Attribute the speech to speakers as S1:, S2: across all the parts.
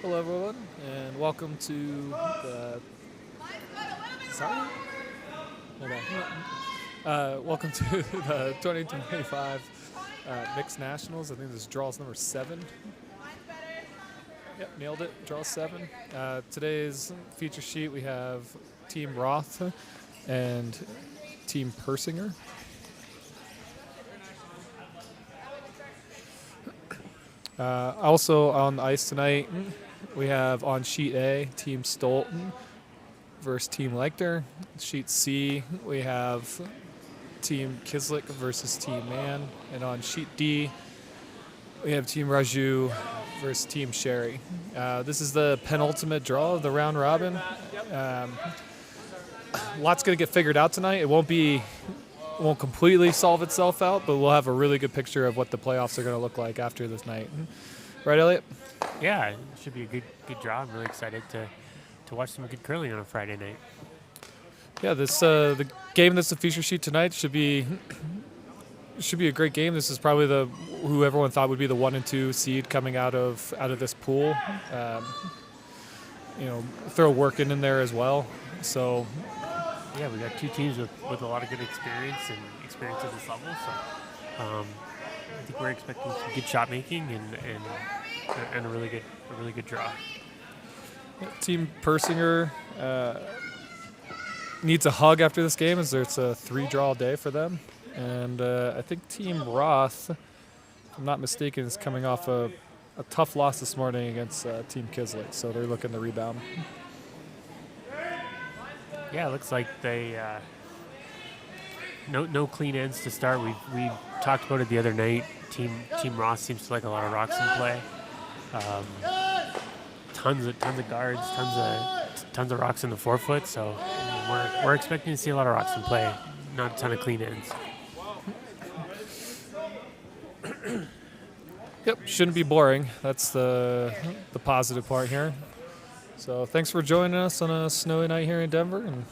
S1: Hello, everyone, and welcome to the. Sorry? Hold on. Welcome to the 2025 Mixed Nationals. I think this is draws number 7. Yep, nailed it. Draw 7. Today's feature sheet we have Team Roth and Team Persinger. Also on the ice tonight, we have on sheet A, Team Stolten versus Team Lecter. Sheet C, we have Team Kislik versus Team Man. And on sheet D, we have Team Raju versus Team Sherry. This is the penultimate draw of the round robin. Lots going to get figured out tonight. It won't completely solve itself out, but we'll have a really good picture of what the playoffs are going to look like after this night. Right, Elliot?
S2: Yeah, it should be a good draw. I'm really excited to watch some good curling on a Friday night.
S1: Yeah, the game that's the feature sheet tonight should be a great game. This is probably who everyone thought would be the 1 and 2 seed coming out of this pool. Throw Workin in there as well. So
S2: yeah, we got two teams with a lot of good experience at this level. So I think we're expecting some good shot making and a really good draw.
S1: Team Persinger needs a hug after this game, as it's a 3-draw day for them. And I think Team Roth, if I'm not mistaken, is coming off a tough loss this morning against Team Kislik, so they're looking to rebound.
S2: Yeah, it looks like they no clean ends to start. We talked about it the other night. Team Ross seems to like a lot of rocks in play. Tons of guards, tons of rocks in the forefoot. So we're expecting to see a lot of rocks in play, not a ton of clean ends.
S1: Yep, shouldn't be boring. That's the positive part here. So thanks for joining us on a snowy night here in Denver, and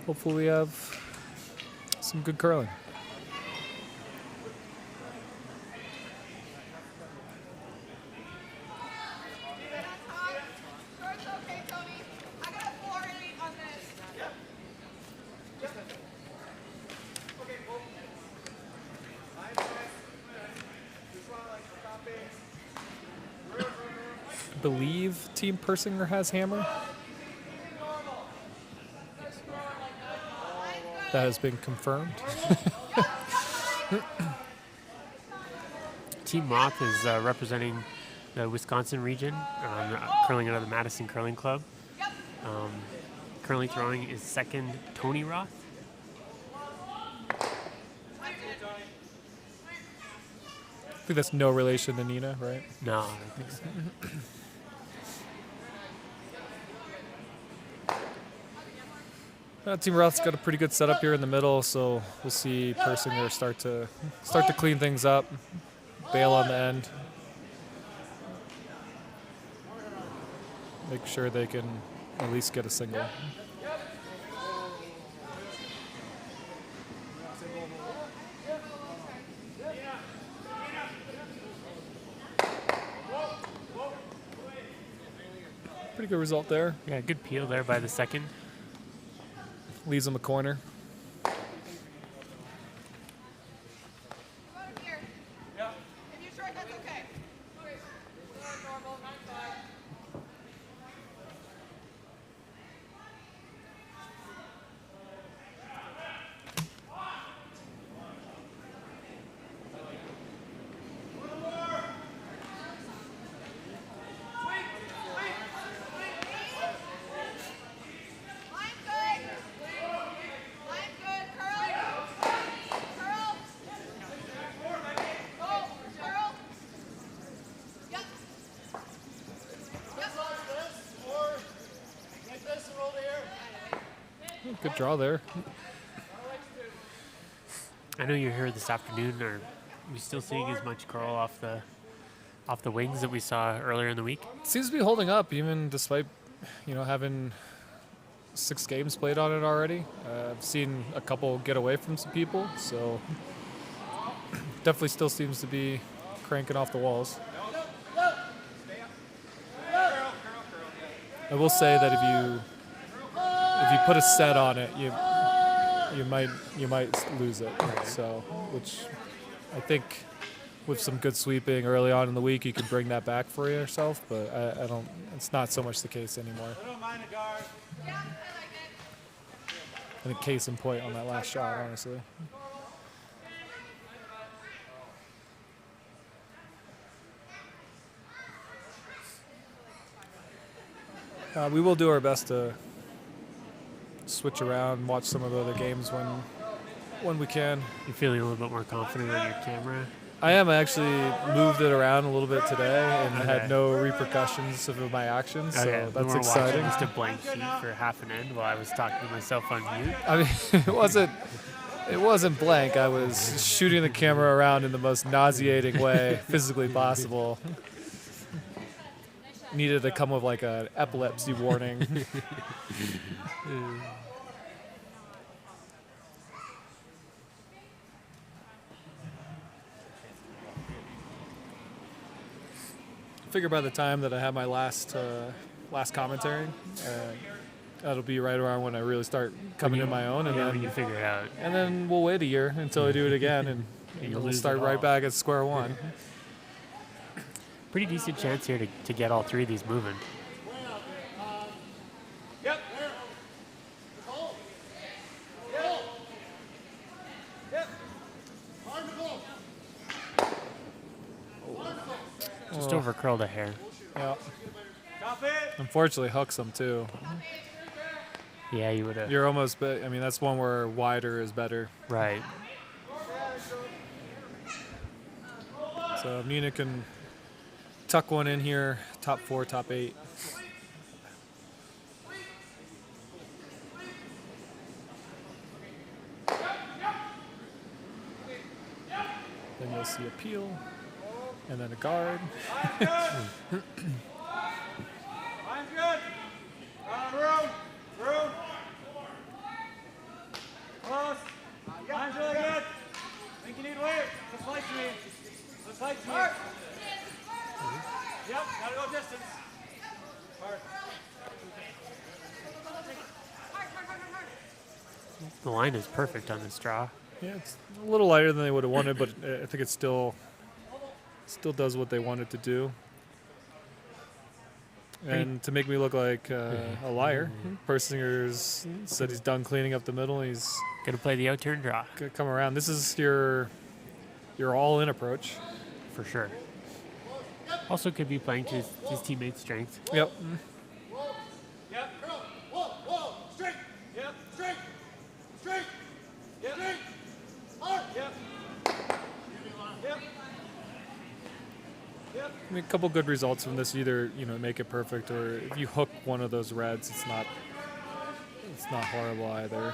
S1: hopefully we have some good curling. I believe Team Persinger has hammer. That has been confirmed.
S2: Team Roth is representing the Wisconsin region, curling out of the Madison Curling Club. Currently throwing is second Tony Roth.
S1: I think that's no relation to Nina, right?
S2: No, I don't think so.
S1: Team Roth's got a pretty good setup here in the middle, so we'll see Persinger start to clean things up, bail on the end, make sure they can at least get a single. Pretty good result there.
S2: Yeah, good peel there by the second.
S1: Leaves him a corner. Good draw there.
S2: I know you're here this afternoon. Are we still seeing as much curl off the wings that we saw earlier in the week?
S1: Seems to be holding up, even despite having 6 games played on it already. I've seen a couple get away from some people, so definitely still seems to be cranking off the walls. I will say that if you put a set on it, you might lose it.
S2: Right.
S1: So, which I think with some good sweeping early on in the week, you can bring that back for yourself. But I don't. It's not so much the case anymore. I think case in point on that last shot, honestly. We will do our best to switch around, watch some of the other games when we can.
S2: You're feeling a little bit more confident on your camera?
S1: I am. I actually moved it around a little bit today and
S2: Okay.
S1: had no repercussions of my actions, so
S2: Okay, we
S1: that's
S2: were
S1: exciting.
S2: watching just a blank sheet for half an end while I was talking to myself on mute.
S1: I mean, it wasn't blank. I was shooting the camera around in the most nauseating way physically possible. Needed to come with like an epilepsy warning. I figure by the time that I have my last commentary, that'll be right around when I really start coming in my own, and
S2: When
S1: then
S2: you figure it out.
S1: and then we'll wait a year until I do it again, and
S2: You'll
S1: we'll
S2: lose
S1: start
S2: it
S1: right
S2: all.
S1: back at square one.
S2: Pretty decent chance here to get all three of these moving. Just over curled a hair.
S1: Yeah. Unfortunately, hooks them too.
S2: Yeah, you would have.
S1: You're almost. I mean, that's one where wider is better.
S2: Right.
S1: So Munich can tuck one in here, top 4, top 8. Then you'll see a peel, and then a guard.
S3: Mine's good. Room. Close. Mine's really good. Think you need weight. Looks like to me. Yep, gotta go distance. Hard.
S2: The line is perfect on this draw.
S1: Yeah, it's a little lighter than they would have wanted, but I think it still does what they wanted to do. And to make me look like a liar, Persinger's said he's done cleaning up the middle. He's
S2: Gonna play the out-turn draw,
S1: gonna come around. This is your all-in approach.
S2: for sure. Also could be playing to his teammate's strength.
S1: Yep.
S3: Yep. Whoa. Straight. Yep. Straight. Yep. Hard. Yep.
S1: I mean, a couple good results from this. Either make it perfect, or if you hook one of those reds, it's not horrible either.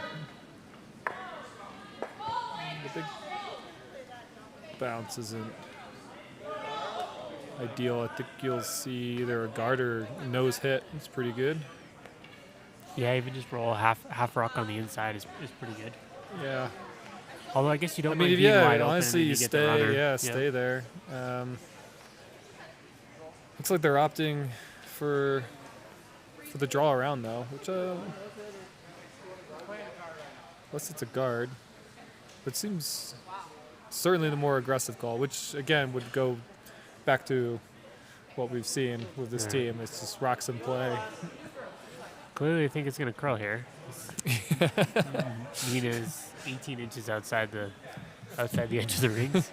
S1: The big bounce isn't ideal. I think you'll see either a guard or a nose hit. It's pretty good.
S2: Yeah, even just roll half rock on the inside is pretty good.
S1: Yeah.
S2: Although I guess you don't
S1: I mean,
S2: mind being wide
S1: honestly,
S2: open
S1: you
S2: and get the runner.
S1: stay there. Looks like they're opting for the draw around though, which unless it's a guard, but seems certainly the more aggressive call, which again would go back to what we've seen with this team. It's just rocks and play.
S2: Clearly, I think it's going to curl here. Nina's 18 inches outside the edge of the rings.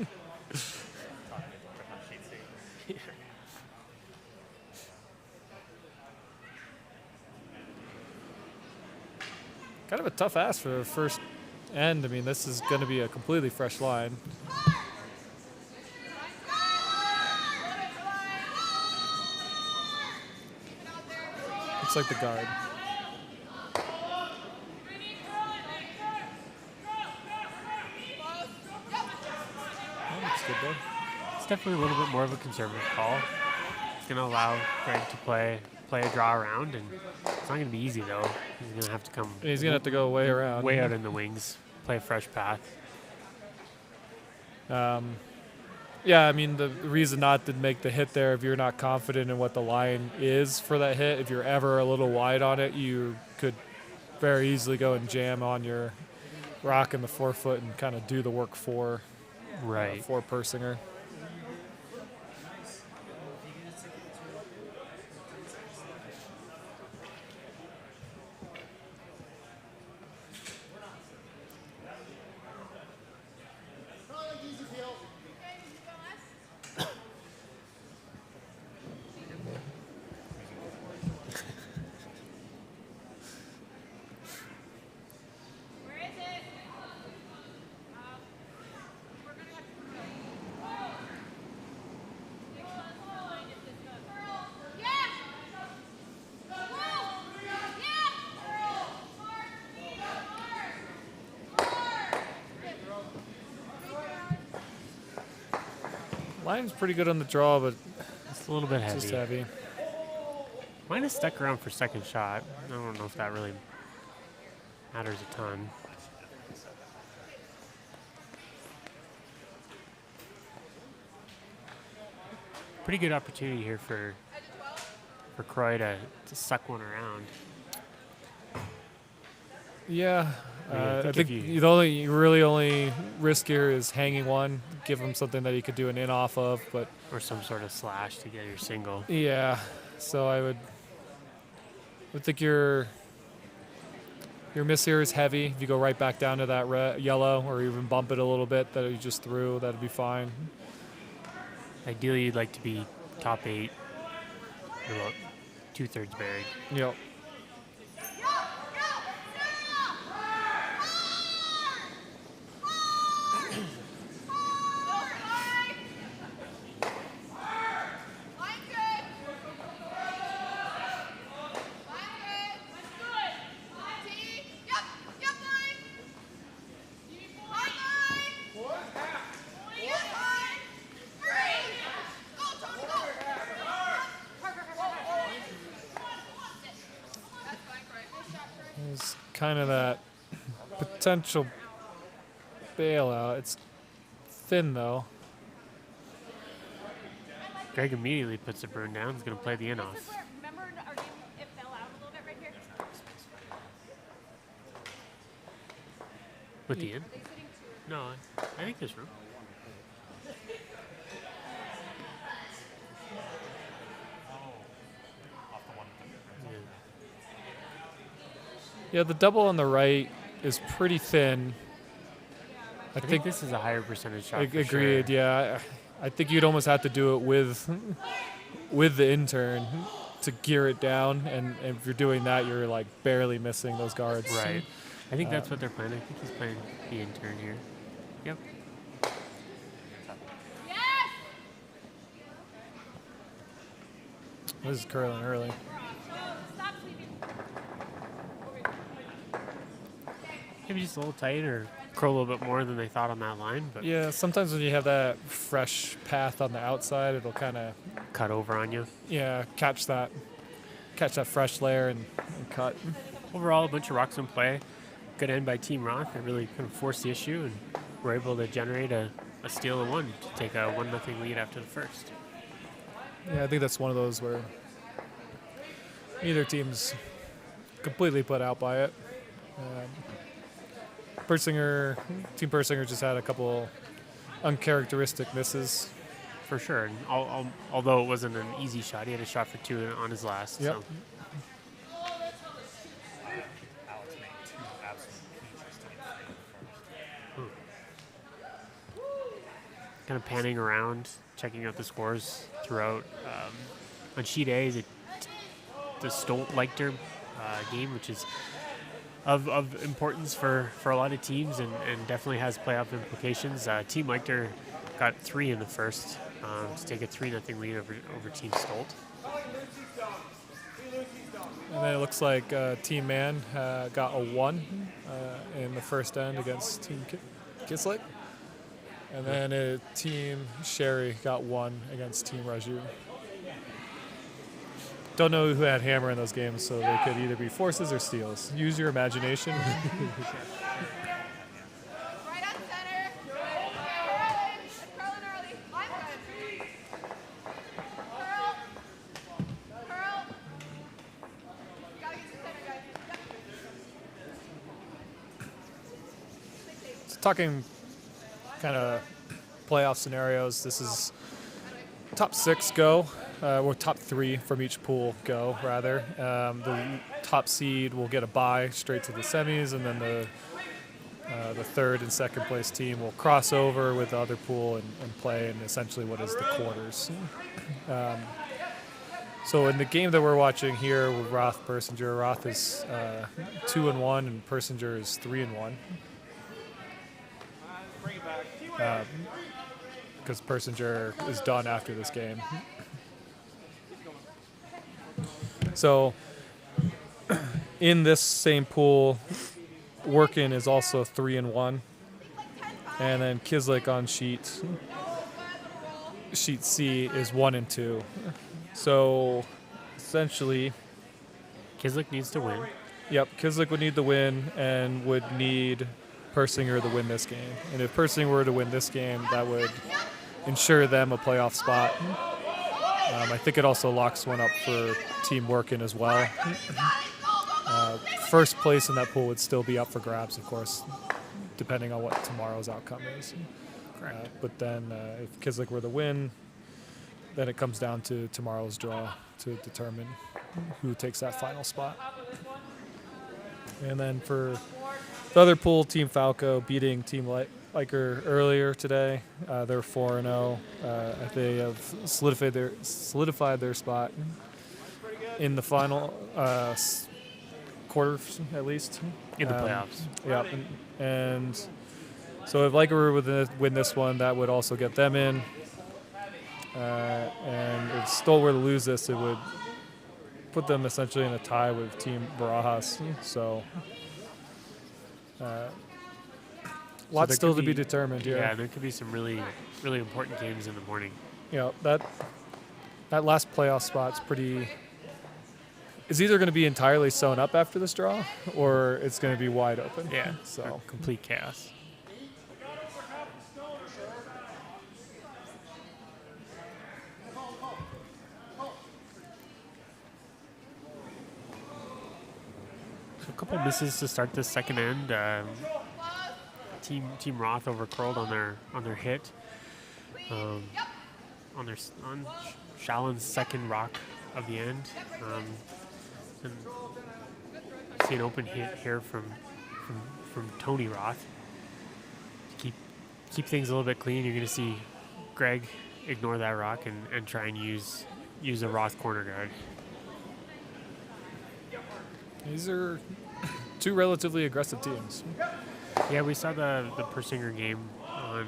S1: Kind of a tough ask for the first end. I mean, this is going to be a completely fresh line. Looks like the guard. That looks good though.
S2: It's definitely a little bit more of a conservative call. It's going to allow Greg to play a draw around, and it's not going to be easy though. He's going to have to come.
S1: He's going to have to go way around.
S2: Way out in the wings, play a fresh path.
S1: Yeah, Yeah, I mean, the reason not to make the hit there, if you're not confident in what the line is for that hit, if you're ever a little wide on it, you could very easily go and jam on your rock in the forefoot and kind of do the work for Persinger. Line's pretty good on the draw, but
S2: It's a little bit heavy.
S1: just heavy.
S2: Mine is stuck around for second shot. I don't know if that really matters a ton. Pretty good opportunity here for Croy to suck one around.
S1: Yeah, I think
S2: if
S1: you really only risk here is hanging one, give him something that he could do an in off of, but
S2: or some sort of slash to get your single.
S1: yeah. So I would think your miss here is heavy. If you go right back down to that yellow, or even bump it a little bit that you just threw, that'd be fine.
S2: Ideally, you'd like to be top 8, about 2/3 buried.
S1: Yep. There's kind of that potential bailout. It's thin though.
S2: Greg immediately puts the burn down. He's going to play the in off.
S4: Remember our game, it fell out a little bit right here?
S2: With the in?
S4: Are they sitting two?
S2: No, I think there's room.
S1: Yeah, the double on the right is pretty thin.
S2: I think this is a higher percentage shot. for
S1: Agreed.
S2: sure.
S1: Yeah, I think you'd almost have to do it with the intern to gear it down, and if you're doing that, you're like barely missing those guards.
S2: Right. I think that's what they're playing. I think he's playing the intern here. Yep.
S1: This is curling early.
S4: Stop sleeping.
S2: Maybe just a little tight or curl a little bit more than they thought on that line, but
S1: Yeah, sometimes when you have that fresh path on the outside, it'll kind of
S2: cut over on you.
S1: catch that fresh layer and cut.
S2: Overall, a bunch of rocks in play. Good end by Team Roth. They really kind of forced the issue and were able to generate a steal of 1 to take a 1-0 lead after the first.
S1: Yeah, I think that's one of those where neither team's completely put out by it. Team Persinger just had a couple uncharacteristic misses.
S2: For sure. And although it wasn't an easy shot, he had a shot for 2 on his last.
S1: Yep.
S2: So.
S5: Alex made 2 absolute peaches to get free first.
S2: Kind of panning around, checking out the scores throughout. On sheet A, the Stolt-Leichter game, which is of importance for a lot of teams and definitely has playoff implications. Team Leichter got 3 in the first to take a 3-0 lead over Team Stolt.
S1: And then it looks like Team Man got a 1 in the first end against Team Kislik. And then Team Sherry got 1 against Team Raju. Don't know who had hammer in those games, so they could either be forces or steals. Use your imagination.
S4: Right on center. Curling early. Curling early. I'm good.
S1: talking kind of playoff scenarios, this is top 6 go, or top 3 from each pool go, rather. The top seed will get a bye straight to the semis, and then the third and second place team will cross over with the other pool and play in essentially what is the quarters. So in the game that we're watching here with Roth Persinger, Roth is 2-1 and Persinger is 3-1. Because Persinger is done after this game. So in this same pool, Workin is also 3-1, and then Kislik on sheet C is 1-2. So essentially,
S2: Kislik needs to win.
S1: yep, Kislik would need the win and would need Persinger to win this game. And if Persinger were to win this game, that would ensure them a playoff spot. I think it also locks one up for Team Workin as well. First place in that pool would still be up for grabs, of course, depending on what tomorrow's outcome is. But then if Kislik were to win, then it comes down to tomorrow's draw to determine who takes that final spot. And then for the other pool, Team Falco beating Team Liker earlier today. They're 4-0. They have solidified their spot in the final quarters, at least.
S2: In the playoffs.
S1: Yeah, and so if Liker were to win this one, that would also get them in. And if Stoll were to lose this, it would put them essentially in a tie with Team Barajas. So, lots still to be determined here.
S2: Yeah, there could be some really, really important games in the morning.
S1: You know, that last playoff spot's is either going to be entirely sewn up after this draw, or it's going to be wide open.
S2: Yeah,
S1: So
S2: complete chaos. A couple misses to start this second end. Team Roth overcurled on their hit. On Shallen's second rock of the end. And see an open hit here from Tony Roth. To keep things a little bit clean, you're going to see Greg ignore that rock and try and use a Roth corner guard.
S1: these are two relatively aggressive teams.
S2: Yeah, we saw the Persinger game on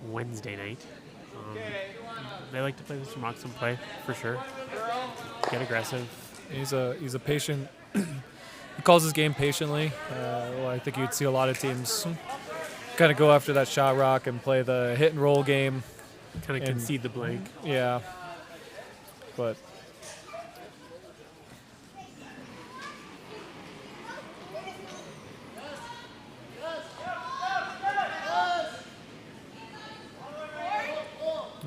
S2: Wednesday night. They like to play with some Roxham play, for sure. Get aggressive.
S1: He's a patient. He calls his game patiently. Well, I think you'd see a lot of teams kind of go after that shot rock and play the hit and roll game.
S2: Kind of concede the blank.
S1: Yeah, but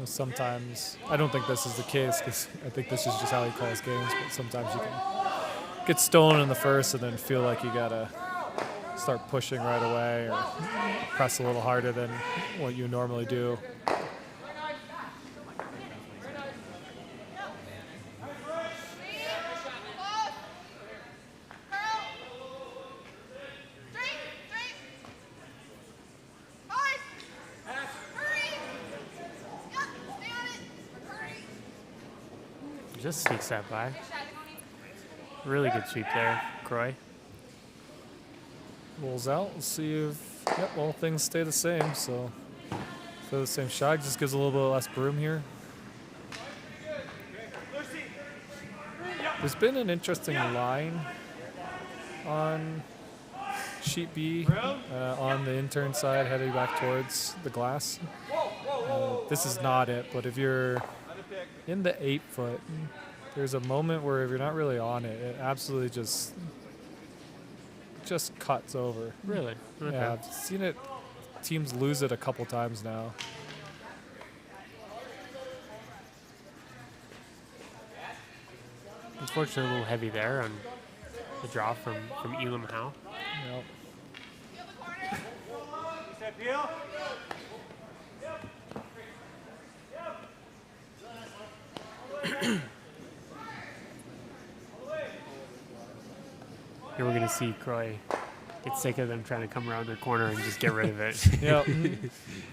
S1: sometimes, I don't think this is the case because I think this is just how he calls games, but sometimes you can get stolen in the first and then feel like you gotta start pushing right away or press a little harder than what you normally do.
S2: Just sneaks that by. Really good sweep there, Croy.
S1: Rolls out. We'll see if well, things stay the same. So for the same shot, just gives a little bit less broom here. There's been an interesting line on sheet B on the intern side, heading back towards the glass. This is not it, but if you're in the 8 foot, there's a moment where if you're not really on it, it absolutely just cuts over.
S2: Really? Okay.
S1: Yeah, I've seen it. Teams lose it a couple times now.
S2: Unfortunately, a little heavy there on the draw from Elam Howe.
S1: Yep.
S3: Okay, Peel.
S2: Here we're gonna see Croy get sick of them trying to come around their corner and just get rid of it.
S1: Yep.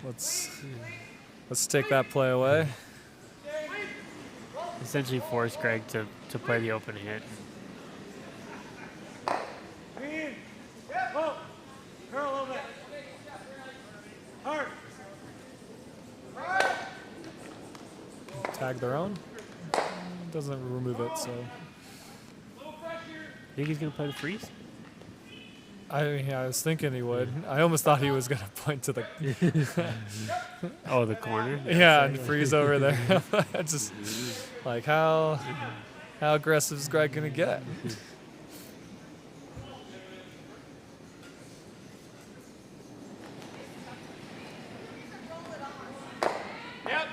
S1: Let's take that play away.
S2: Essentially force Greg to play the open hit.
S3: Green. Whoa. Curl a little bit. Hard.
S1: Tag their own. Doesn't remove it, so.
S2: Think he's gonna play the freeze?
S1: I was thinking he would. I almost thought he was gonna point to the
S2: Oh, the corner.
S1: yeah and freeze over there. Just like how aggressive is Greg gonna get?
S3: Yep.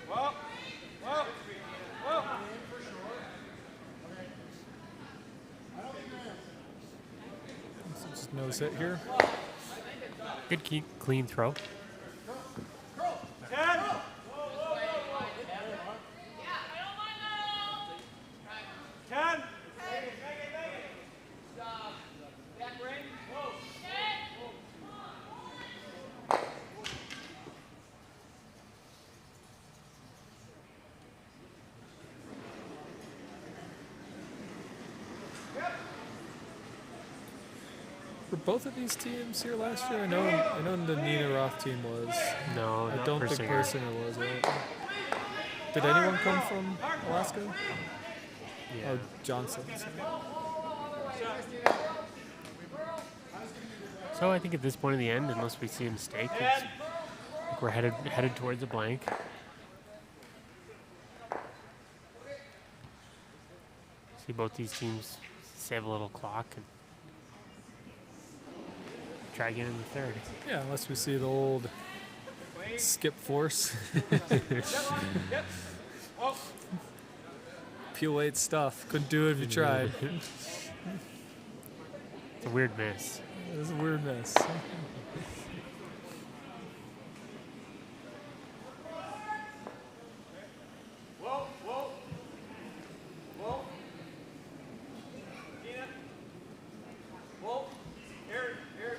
S3: Whoa. Whoa. Whoa.
S1: Just nose hit here.
S2: Good clean throw.
S3: 10. Ten.
S1: Were both of these teams here last year? I know the Nina Roth team was.
S2: No,
S1: I
S2: not
S1: don't think
S2: Persinger.
S1: Persinger was, right? Did anyone come from Alaska?
S2: Yeah.
S1: Oh, Johnson.
S2: So I think at this point in the end, unless we see a mistake, I think we're headed towards a blank. See both these teams save a little clock and try again in the third.
S1: Yeah, unless we see the old skip force. Peel weight stuff. Couldn't do it if you tried.
S2: It's a weird miss.
S1: It was a weird miss.
S3: Whoa. Whoa. Whoa. Tina. Whoa. Here. Here.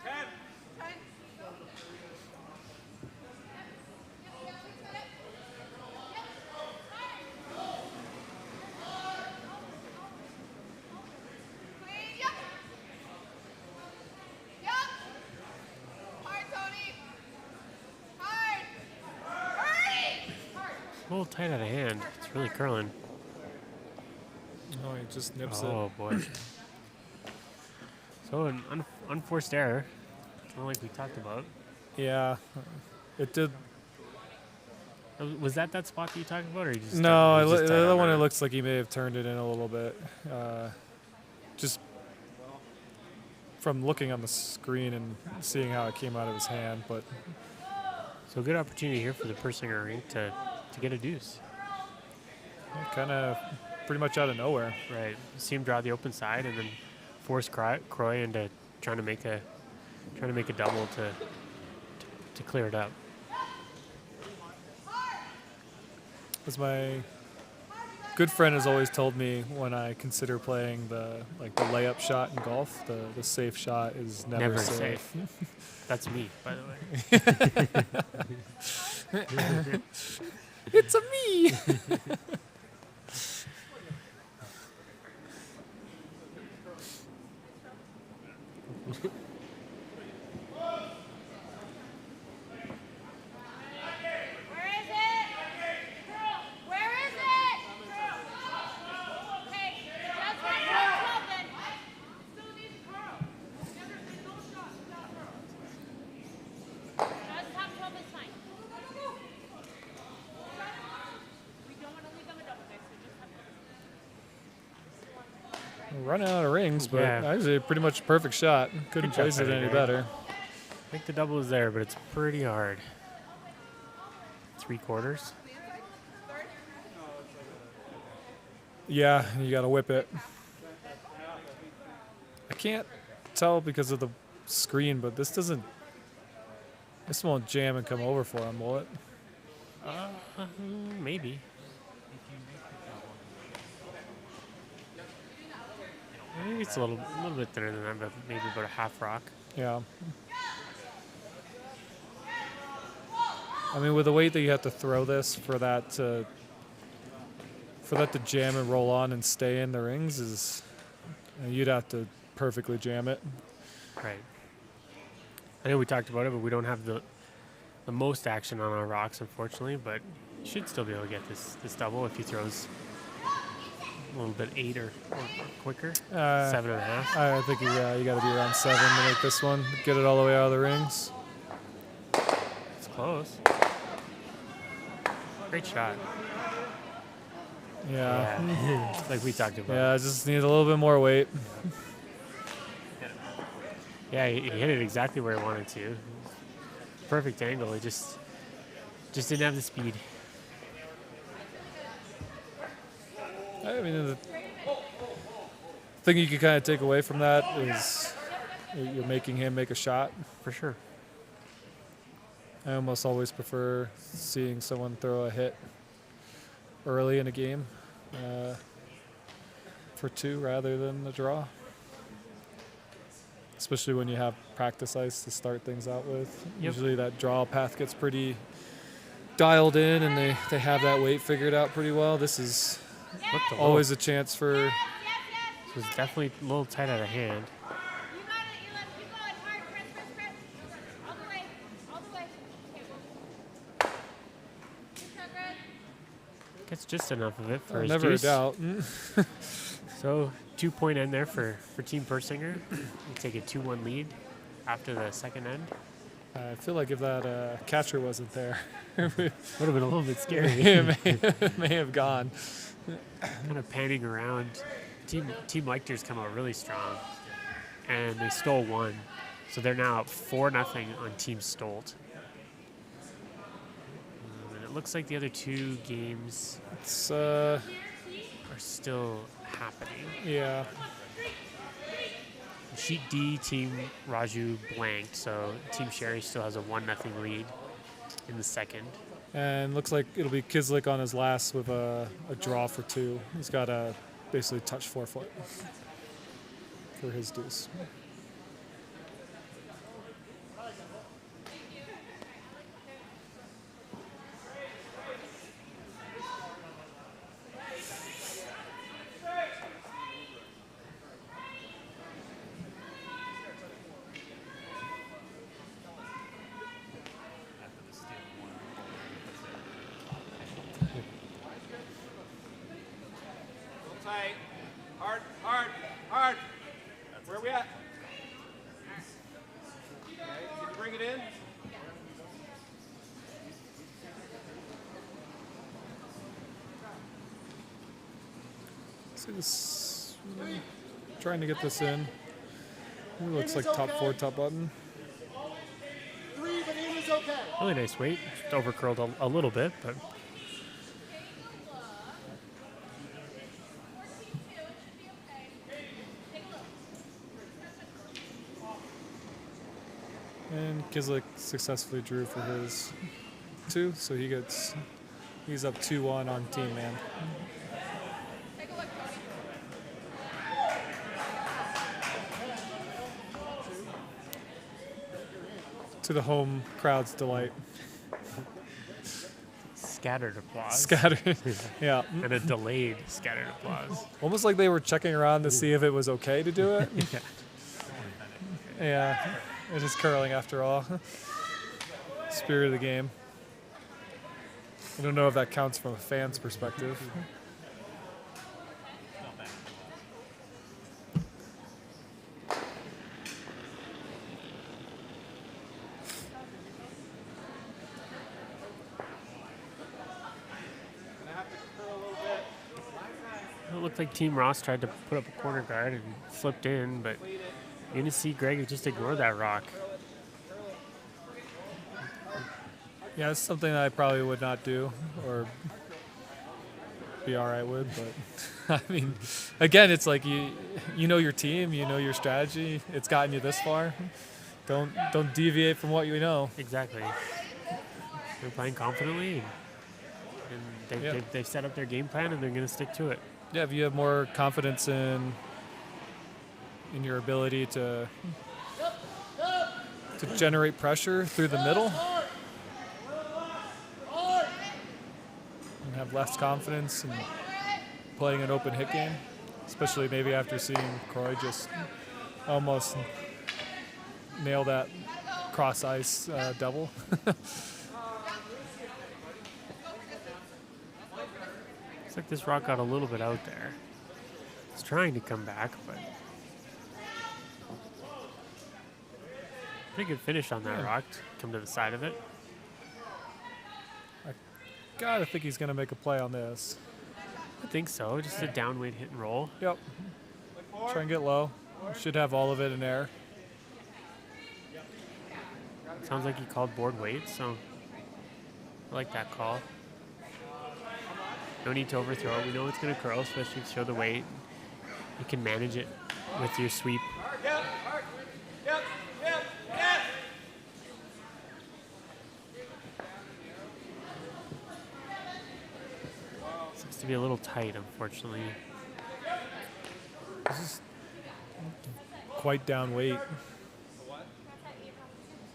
S3: Ten.
S2: A little tight out of hand. It's really curling.
S1: Oh, he just nips it.
S2: Oh boy. So an unforced error. Not like we talked about.
S1: Yeah, it did.
S2: Was that spot that you talked about, or you just
S1: No,
S2: it was just tight
S1: the other
S2: on
S1: one, it
S2: there?
S1: looks like he may have turned it in a little bit. Just from looking on the screen and seeing how it came out of his hand, but
S2: So good opportunity here for the Persinger rink to get a deuce.
S1: kind of pretty much out of nowhere.
S2: Right. See him draw the open side and then force Croy into trying to make a double to clear it up.
S1: As my good friend has always told me, when I consider playing the layup shot in golf, the safe shot is never safe.
S2: That's me, by the way.
S1: It's a me.
S4: Where is it? Where is it? Okay, just one top 12 then. Still needs Carl. Just top 12 is fine. We don't want to leave them a double dice, so just have
S1: Run out of rings, but
S2: Yeah.
S1: actually pretty much a perfect shot. Couldn't
S2: Good shot
S1: place it
S2: by
S1: any
S2: Greg.
S1: better.
S2: I think the double is there, but it's pretty hard. 3/4.
S1: Yeah, you got to whip it. I can't tell because of the screen, but this won't jam and come over for him, will it?
S2: Maybe. Maybe it's a little bit thinner than that, but maybe about a half rock.
S1: Yeah. I mean, with the weight that you have to throw this for that to jam and roll on and stay in the rings you'd have to perfectly jam it.
S2: Right. I know we talked about it, but we don't have the most action on our rocks, unfortunately. But you should still be able to get this double if he throws a little bit 8 or quicker. 7.5.
S1: I think you got to be around 7 to make this one. Get it all the way out of the rings.
S2: It's close. Great shot.
S1: Yeah.
S2: Like we talked about.
S1: Yeah, just need a little bit more weight.
S2: Yeah, he hit it exactly where he wanted to. Perfect angle. He just didn't have the speed.
S1: I mean, the thing you can kind of take away from that is you're making him make a shot.
S2: For sure.
S1: I almost always prefer seeing someone throw a hit early in a game for 2 rather than a draw. Especially when you have practice ice to start things out with.
S2: Yep.
S1: Usually that draw path gets pretty dialed in and they have that weight figured out pretty well. This is
S2: Looked
S1: always a chance for...
S2: It was definitely a little tight out of hand.
S4: You got it. You let it keep going. Hard. Press. All the way. All the way. Okay. Good shot, Greg.
S2: Gets just enough of it for his
S1: Never a
S2: juice.
S1: doubt.
S2: So 2-point end there for Team Persinger. We take a 2-1 lead after the second end.
S1: I feel like if that catcher wasn't there,
S2: Would have been a little bit scary.
S1: it may have gone.
S2: Kind of panning around. Team Leichter's come out really strong, and they stole 1. So they're now up 4-0 on Team Stolt. And it looks like the other 2 games
S1: It's
S2: are still happening.
S1: yeah.
S2: Sheet D, Team Raju blanked, so Team Sherry still has a 1-0 lead in the second.
S1: And looks like it'll be Kislik on his last with a draw for 2. He's got to basically touch 4 foot for his deuce.
S5: After the steal one.
S3: Tight. Hard. Where are we at? Okay, can you bring it in?
S1: See this, trying to get this in. It looks like top 4, top button.
S3: 3, but in is okay.
S2: Really nice weight. Just overcurled a little bit, but
S1: And Kislik successfully drew for his 2, so he's up 2-1 on team man.
S4: Take a look, Cody.
S1: To the home crowd's delight.
S2: scattered applause.
S1: Scattered. Yeah.
S2: And a delayed scattered applause.
S1: Almost like they were checking around to see if it was okay to do it.
S2: Yeah.
S1: Yeah. It is curling after all. Spirit of the game. I don't know if that counts from a fan's perspective.
S2: It looked like Team Ross tried to put up a corner guard and flipped in, but you're going to see Greg just ignore that rock.
S1: Yeah, it's something I probably would not do or be all right with. But I mean, again, it's like you know your team, you know your strategy. It's gotten you this far. Don't deviate from what you know.
S2: Exactly. They're playing confidently, and
S1: Yeah.
S2: they've set up their game plan, and they're going to stick to it.
S1: Yeah, if you have more confidence in your ability to generate pressure through the middle, and have less confidence in playing an open hit game, especially maybe after seeing Croy just almost nail that cross ice double.
S2: Looks like this rock got a little bit out there. It's trying to come back, but pretty good finish on that
S1: Yeah.
S2: rock. Come to the side of it.
S1: Gotta think he's gonna make a play on this.
S2: I think so. Just a downwind hit and roll.
S1: Yep. Try and get low. Should have all of it in air.
S2: Sounds like he called board weight, so I like that call. No need to overthrow it. We know it's going to curl, especially if you show the weight. You can manage it with your sweep. Seems to be a little tight, unfortunately.
S1: Quite down weight.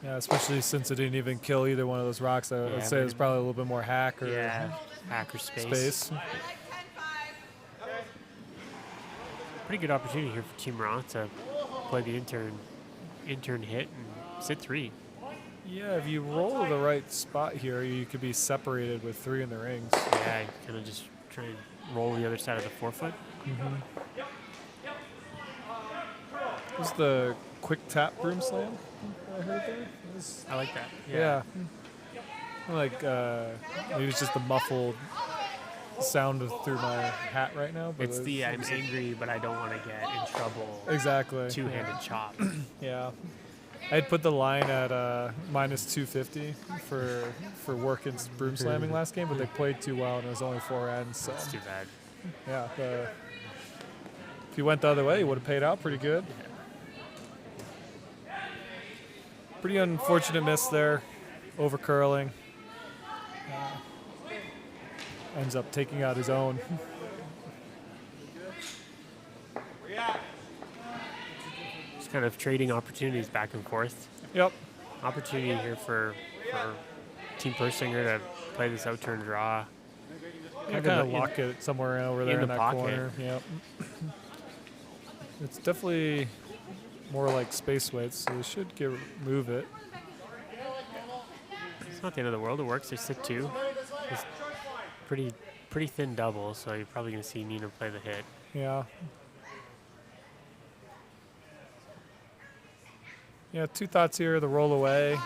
S1: Yeah, especially since it didn't even kill either one of those rocks. I would
S2: Yeah,
S1: say
S2: but
S1: it's probably a little bit more hack or
S2: Yeah, hacker space.
S1: space.
S2: Pretty good opportunity here for Team Roth to play the intern hit and sit 3.
S1: Yeah, if you roll to the right spot here, you could be separated with 3 in the rings.
S2: Yeah, kind of just try and roll the other side of the forefoot.
S1: This is the quick tap broom slam I heard there.
S2: I like that.
S1: Yeah. Like, maybe it's just the muffled sound through my hat right now. But
S2: It's the I'm angry, but I don't want to get in trouble.
S1: Exactly.
S2: Two-handed chop.
S1: Yeah. I'd put the line at minus 250 for working broom slamming last game, but they played too well and it was only 4 ends. So
S2: That's too bad.
S1: yeah, if you went the other way, you would have paid out pretty good. Pretty unfortunate miss there, over curling. Ends up taking out his own.
S2: Just kind of trading opportunities back and forth.
S1: Yep.
S2: Opportunity here for Team Persinger to play this out-turn draw.
S1: Kind
S2: in
S1: of
S2: the-
S1: lock it somewhere over there
S2: in
S1: in
S2: the
S1: that
S2: pocket.
S1: corner. Yep. It's definitely more like space weights, so they should move it.
S2: It's not the end of the world. It works. They sit 2. It's pretty thin double, so you're probably going to see Nina play the hit.
S1: Yeah. Yeah, 2 thoughts here. The roll away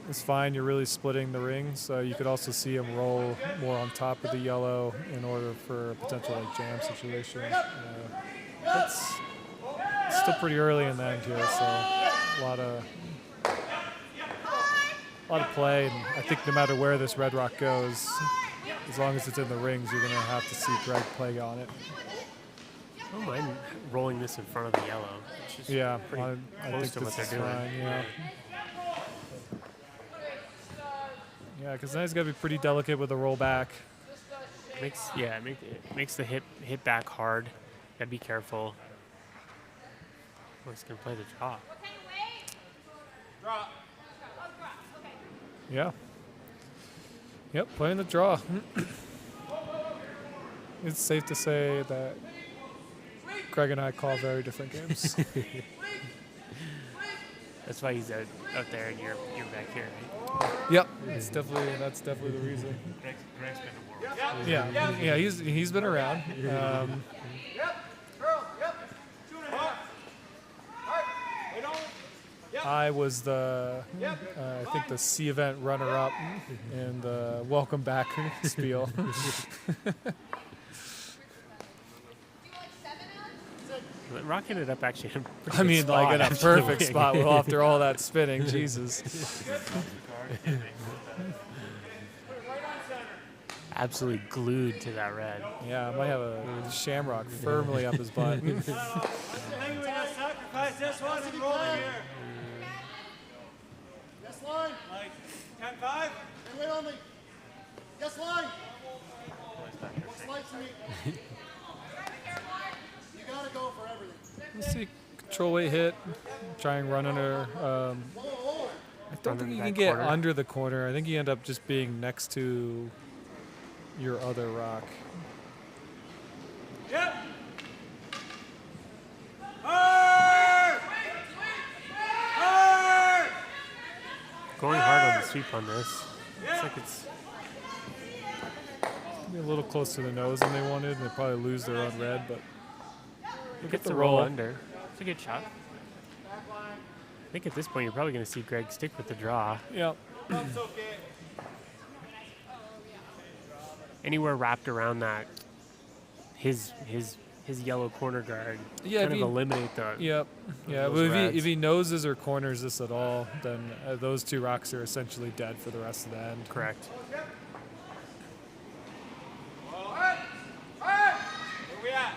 S1: is fine. You're really splitting the rings. You could also see him roll more on top of the yellow in order for a potential like jam situation. It's still pretty early in the end here, so a lot of play. And I think no matter where this red rock goes, as long as it's in the rings, you're going to have to see Greg play on it.
S2: I don't mind rolling this in front of the yellow. It's just
S1: Yeah,
S2: pretty
S1: I
S2: close
S1: think
S2: to what
S1: this
S2: they're
S1: is
S2: doing.
S1: fine, yeah. Yeah, because now he's got to be pretty delicate with the rollback.
S2: It makes the hit back hard. Gotta be careful. Oh, he's gonna play the draw.
S1: Yeah. Yep, playing the draw. It's safe to say that Greg and I call very different games.
S2: That's why he's out there and you're back here, right?
S1: Yep, that's definitely the reason.
S5: Greg's been to world.
S1: Yeah, he's been around. I was I think the C event runner-up in the welcome back spiel.
S2: Rock ended up actually in a pretty
S1: I
S2: good
S1: mean, like
S2: spot
S1: in a
S2: after the
S1: perfect
S2: wing.
S1: spot after all that spinning. Jesus.
S2: Absolutely glued to that red.
S1: Yeah, I might have a shamrock firmly up his butt.
S3: I think we just sacrifice this one and roll it here.
S6: Yes, line.
S3: Like 10-5.
S6: And wait on me. Yes, line. Looks light to me. You gotta go for everything.
S1: Let's see, control weight hit. Try and run under. I don't think you
S2: that
S1: can get
S2: corner.
S1: under the corner. I think you end up just being next to your other rock.
S3: Yep. Hard! Hard!
S2: Going hard on the sweep on this. Looks like it's
S1: Be a little close to the nose than they wanted, and they probably lose their own red, but
S2: gets the roll under. It's a good shot. I think at this point you're probably going to see Greg stick with the draw.
S1: yeah.
S3: That's okay.
S2: Anywhere wrapped around that, his yellow corner guard,
S1: Yeah,
S2: kind
S1: if
S2: of
S1: he-
S2: eliminate the.
S1: Yep. Yeah,
S2: Those
S1: but
S2: reds.
S1: if he noses or corners this at all, then those two rocks are essentially dead for the rest of the end.
S2: Correct.
S3: Where we at?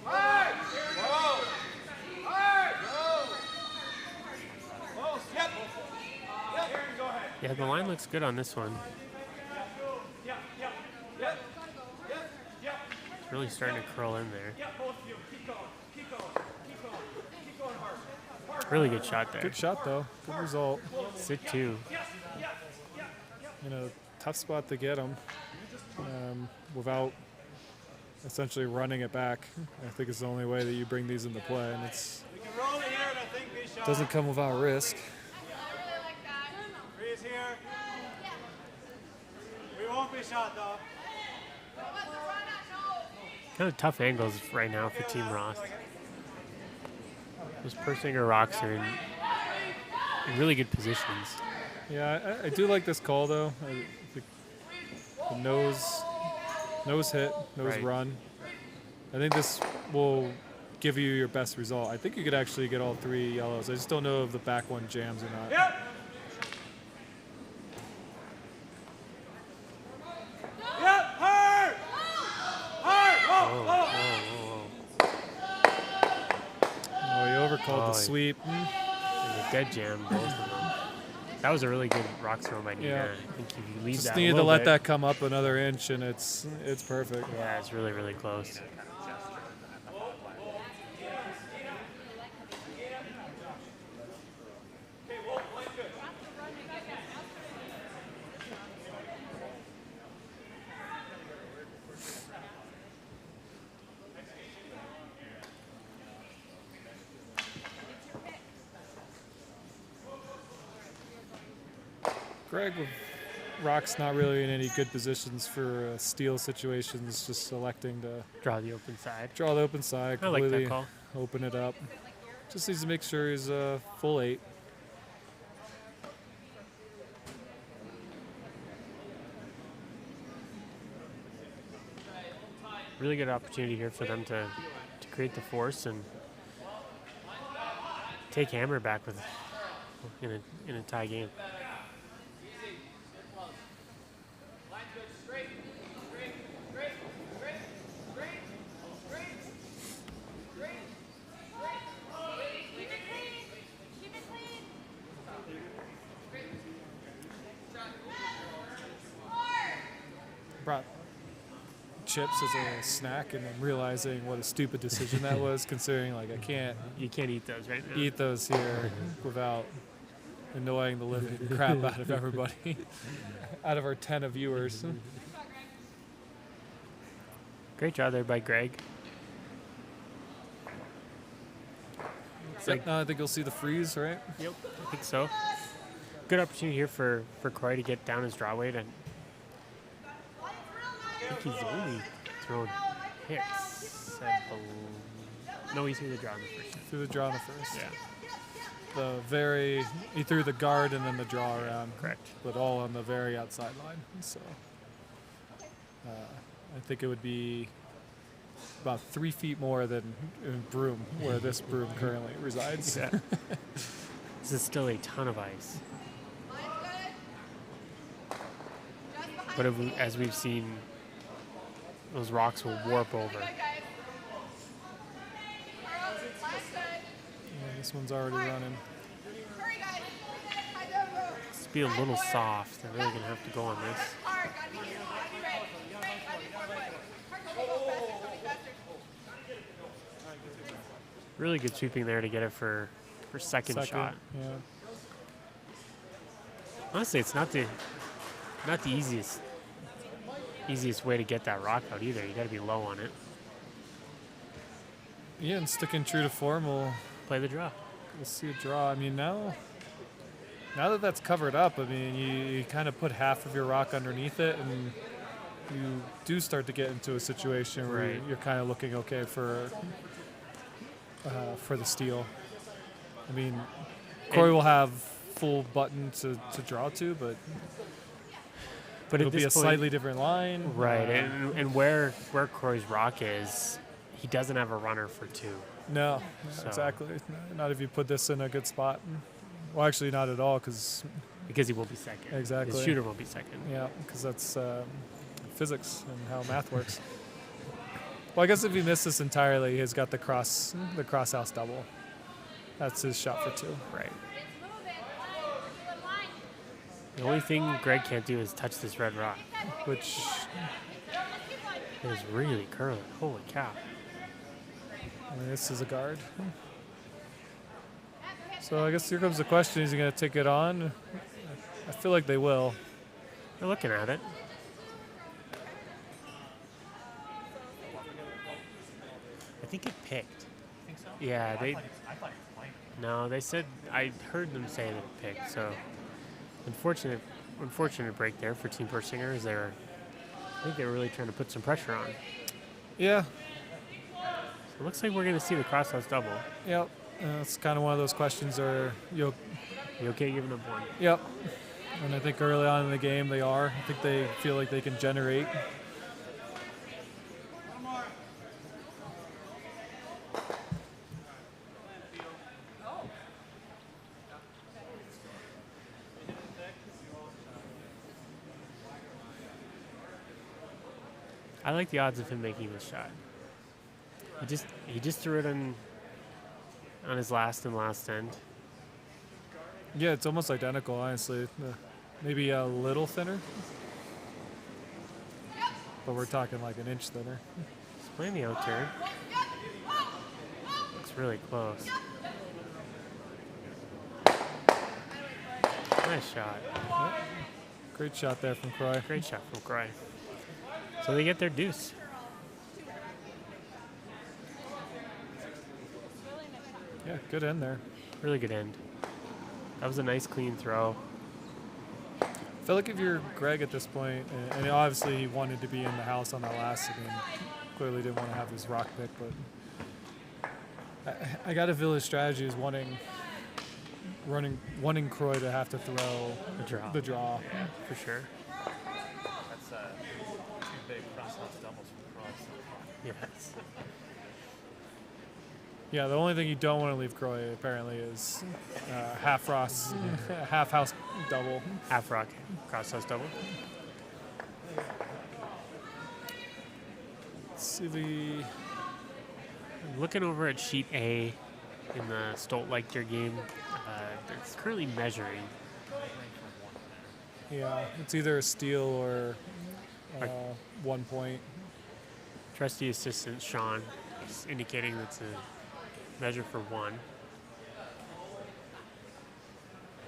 S3: Hard! Whoa! Hard! Whoa! Yep. Yep. Here, go ahead.
S2: Yeah, the line looks good on this one.
S3: Yep. Yep. Yep. Yep. Yep.
S2: It's really starting to curl in there.
S3: Yep. Both of you. Keep going. Keep going. Keep going. Keep going hard. Hard.
S2: Really good shot there.
S1: Good shot, though. Good result.
S2: Sit two.
S3: Yes. Yes. Yes. Yep.
S1: You know, tough spot to get him without essentially running it back. I think it's the only way that you bring these into play, and it's
S3: We can roll it here, and I think we shot.
S1: doesn't come without risk.
S3: Freeze here. We won't be shot though.
S2: Kind of tough angles right now for Team Roth. Those Persinger rocks are in really good positions.
S1: Yeah, I do like this call though. The nose hit, nose
S2: Right.
S1: run. I think this will give you your best result. I think you could actually get all three yellows. I just don't know if the back one jams or not.
S3: Yep. Yep. Hard. Hard. Whoa.
S2: Oh,
S3: Whoa.
S2: whoa, whoa,
S1: Oh, he overcalled
S2: Oh,
S1: the sweep.
S2: whoa. And the dead jam, both of them. That was a really good rock throw by Nina.
S1: Yeah.
S2: I think if you leave
S1: Just
S2: that a
S1: needed to
S2: little
S1: let
S2: bit-
S1: that come up another inch, and it's perfect.
S2: Yeah, it's really, really close.
S1: Greg with rocks not really in any good positions for steal situations, just selecting to
S2: Draw the open side.
S1: draw the open side,
S2: I like that
S1: completely
S2: call.
S1: open it up. Just needs to make sure he's full 8.
S2: Really good opportunity here for them to create the force and take Hammer back with in a tie game.
S4: Keep it clean. Keep it clean.
S1: Brought chips as a snack, and then realizing what a stupid decision that was, considering like I can't
S2: You can't eat those right now.
S1: eat those here without annoying the living crap out of everybody, out of our 10 of viewers.
S2: Great job there by Greg.
S1: Yep, I think you'll see the freeze, right?
S2: Yep, I think so. Good opportunity here for Croy to get down his draw weight, and I think he's only thrown hits. No, he threw the draw in the first.
S1: Through the draw in the first.
S2: Yeah,
S1: He threw the guard and then the draw around.
S2: correct.
S1: But all on the very outside line. So I think it would be about 3 feet more than in Broome, where this Broome currently resides.
S2: Yeah. This is still a ton of ice. But as we've seen, those rocks will warp over.
S1: Yeah, this one's already running.
S2: It's to be a little soft. They're really going to have to go on this. Really good sweeping there to get it for second shot.
S1: Yeah.
S2: Honestly, it's not the easiest way to get that rock out either. You got to be low on it.
S1: Yeah, and sticking true to form, we'll
S2: Play the draw.
S1: see a draw. I mean, now that that's covered up, I mean, you kind of put half of your rock underneath it, and you do start to get into a situation where
S2: Right.
S1: you're kind of looking okay for the steal. I mean, Corey will have full button to draw to, but
S2: But
S1: it'll
S2: at
S1: be a
S2: this point,
S1: slightly different line.
S2: right? And where Corey's rock is, he doesn't have a runner for two.
S1: No,
S2: So-
S1: exactly. Not if you put this in a good spot. Well, actually, not at all, because
S2: Because he will be second.
S1: Exactly.
S2: His shooter will be second.
S1: yeah, because that's physics and how math works. Well, I guess if he missed this entirely, he's got the cross house double. That's his shot for two.
S2: Right. The only thing Greg can't do is touch this red rock.
S1: Which,
S2: It is really curling. Holy cow.
S1: I mean, this is a guard. So I guess here comes the question: is he going to take it on? I feel like they will.
S2: They're looking at it. I think it picked.
S5: Think so?
S2: Yeah,
S5: I thought it was playing.
S2: no, they said, I heard them say that it picked, so unfortunate break there for Team Persinger as I think they were really trying to put some pressure on.
S1: Yeah.
S2: It looks like we're going to see the crosshouse double.
S1: Yep. It's kind of one of those questions where you'll.
S2: You okay giving up one?
S1: Yep. And I think early on in the game they are. I think they feel like they can generate.
S2: I like the odds of him making this shot. He just threw it on his last end.
S1: Yeah, it's almost identical, honestly. Maybe a little thinner. But we're talking like an inch thinner.
S2: He's playing the out turn. Looks really close. Nice shot.
S1: Great shot there from Croy.
S2: Great shot from Croy. So they get their deuce.
S1: Yeah, good end there.
S2: Really good end. That was a nice clean throw.
S1: I feel like if you're Greg at this point, and obviously he wanted to be in the house on that last game, clearly didn't want to have his rock pick, but I got to feel his strategy is wanting Croy to have to throw
S2: The draw.
S1: the draw.
S2: Yeah, for sure.
S5: That's two big cross-house doubles from Cross.
S2: Yes.
S1: Yeah, the only thing you don't want to leave Croy apparently is half Ross, half house double.
S2: Half rock, crosshouse double.
S1: Let's see the.
S2: Looking over at sheet A in the Stolt-Leichter game, it's currently measuring.
S1: Yeah, it's either a steal or 1 point.
S2: Trusty assistant Sean is indicating that's a measure for one.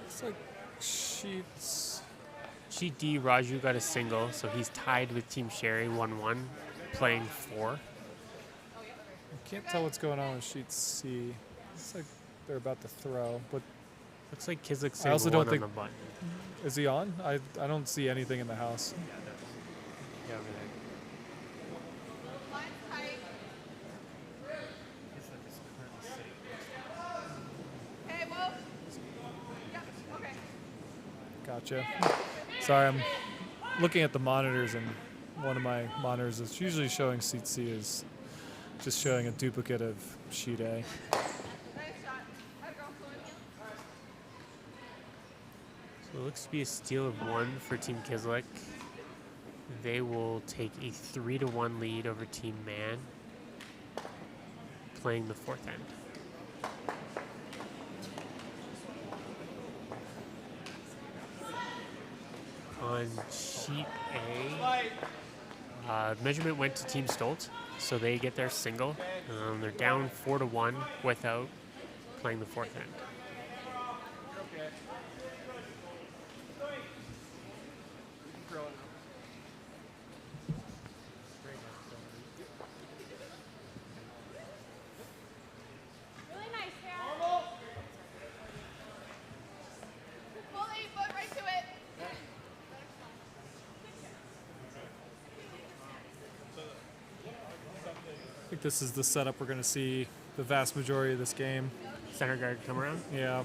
S1: It's like sheets.
S2: Sheet D, Raju got a single, so he's tied with Team Sherry 1-1, playing 4.
S1: I can't tell what's going on with sheet C. It's like they're about to throw, but
S2: Looks like Kislick's
S1: I
S2: saying
S1: also
S2: one
S1: don't
S2: on
S1: think-
S2: the button.
S1: is he on? I don't see anything in the house.
S2: Yeah, over there.
S5: It's like it's currently sitting.
S4: Okay, well. Yeah, okay.
S1: Gotcha. Sorry, I'm looking at the monitors, and one of my monitors is usually showing seat C is just showing a duplicate of sheet A.
S4: Nice shot. How'd it go?
S2: So it looks to be a steal of 1 for Team Kislick. they will take a 3-1 lead over Team Man, playing the fourth end. On sheet A, measurement went to Team Stolt, so they get their single. They're down 4-1 without playing the fourth end.
S4: Really nice, Sarah. Pull the foot right to it.
S1: I think this is the setup we're going to see the vast majority of this game.
S2: Center guard come around.
S1: Yeah.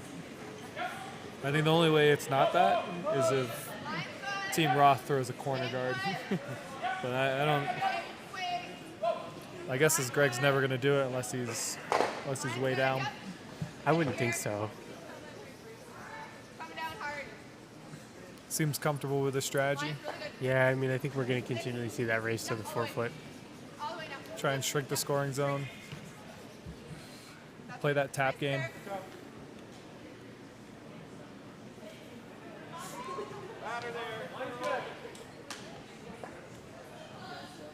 S1: I think the only way it's not that is if Team Roth throws a corner guard. But I don't. I guess as Greg's never going to do it unless he's way down.
S2: I wouldn't think so.
S4: Coming down hard.
S1: Seems comfortable with the strategy.
S4: Really good.
S2: Yeah, I mean, I think we're going to continually see that race to the 4 foot.
S4: All the way down.
S1: Try and shrink the scoring zone. Play that tap game.
S3: Batter there. Line's good.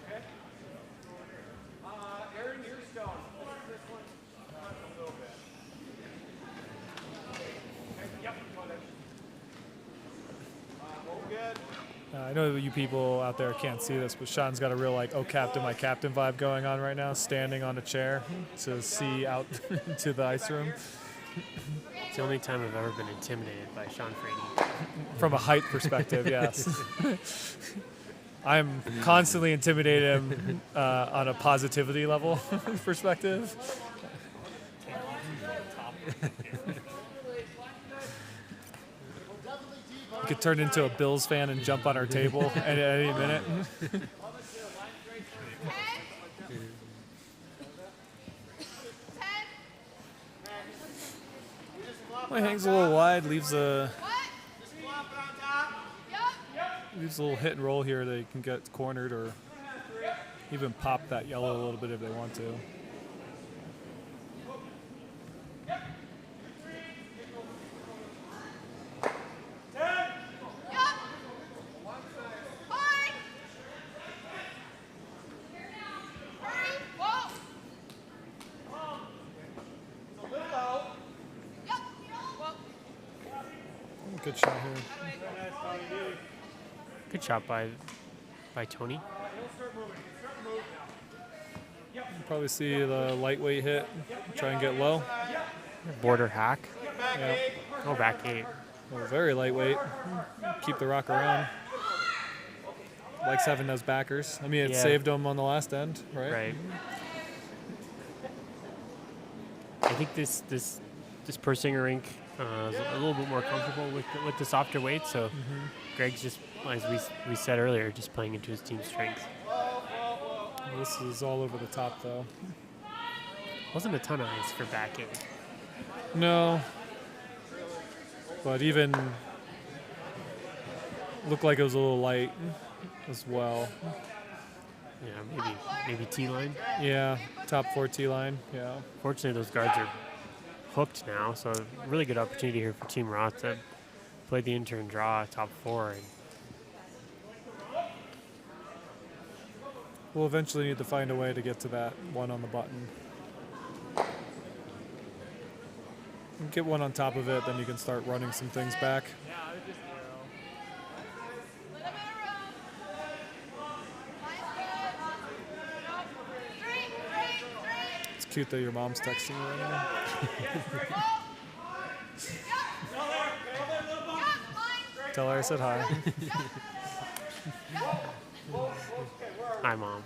S3: Okay. Aaron, your stone. This one a little bit. Okay. Yep. Got it. All good.
S1: I know you people out there can't see this, but Sean's got a real like "Oh Captain, my Captain" vibe going on right now, standing on a chair to see out to the ice room
S2: It's the only time I've ever been intimidated by Sean Frady.
S1: from a height perspective. Yes, I'm constantly intimidated him on a positivity level perspective. He could turn into a Bills fan and jump on our table at any minute. Well, he hangs a little wide, leaves a little hit and roll here that he can get cornered or even pop that yellow a little bit if they want to. Good shot here.
S2: Good shot by Tony.
S1: Probably see the lightweight hit. Try and get low.
S2: Border hack.
S1: Yeah.
S2: Oh, back 8.
S1: Well, very lightweight. Keep the rock around. Likes having those backers. I mean, it
S2: Yeah.
S1: saved him on the last end, right?
S2: Right. I think this Persinger rink is a little bit more comfortable with the softer weight. So Greg's just, as we said earlier, just playing into his team's strength.
S1: This is all over the top, though.
S2: Wasn't a ton of ice for back 8.
S1: No. But even looked like it was a little light as well.
S2: Yeah, maybe T line.
S1: Yeah, top 4 T line. Yeah.
S2: Fortunately, those guards are hooked now, so a really good opportunity here for Team Roth to play the intern draw top 4. And
S1: We'll eventually need to find a way to get to that one on the button. Get one on top of it, then you can start running some things back. It's cute that your mom's texting you right now. Tell her I said hi.
S2: hi, Mom.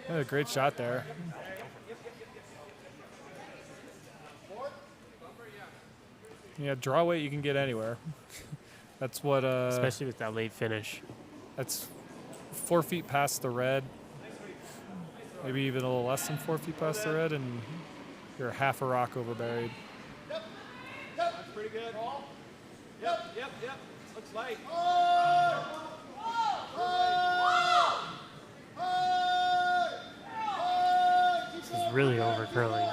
S1: Yeah, great shot there. Yeah, draw weight you can get anywhere. That's what.
S2: Especially with that late finish.
S1: That's 4 feet past the red. Maybe even a little less than 4 feet past the red, and you're half a rock overburied.
S3: That's pretty good. Yep. Looks light.
S2: This is really over curling.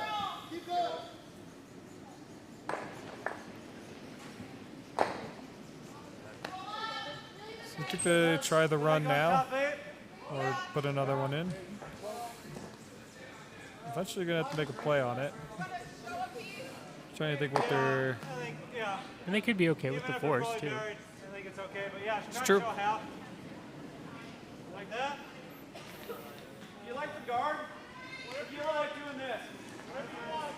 S1: So you think they try the run now or put another one in? Eventually gonna have to make a play on it. Trying to think what they're.
S3: I think, yeah.
S2: And they could be okay with the
S3: Even if
S2: force,
S3: fully
S2: too.
S3: buried, I think it's okay, but yeah, she's
S1: It's
S3: trying
S1: true.
S3: to show how. Like that. You like the guard? What if you don't like doing this? What if you want?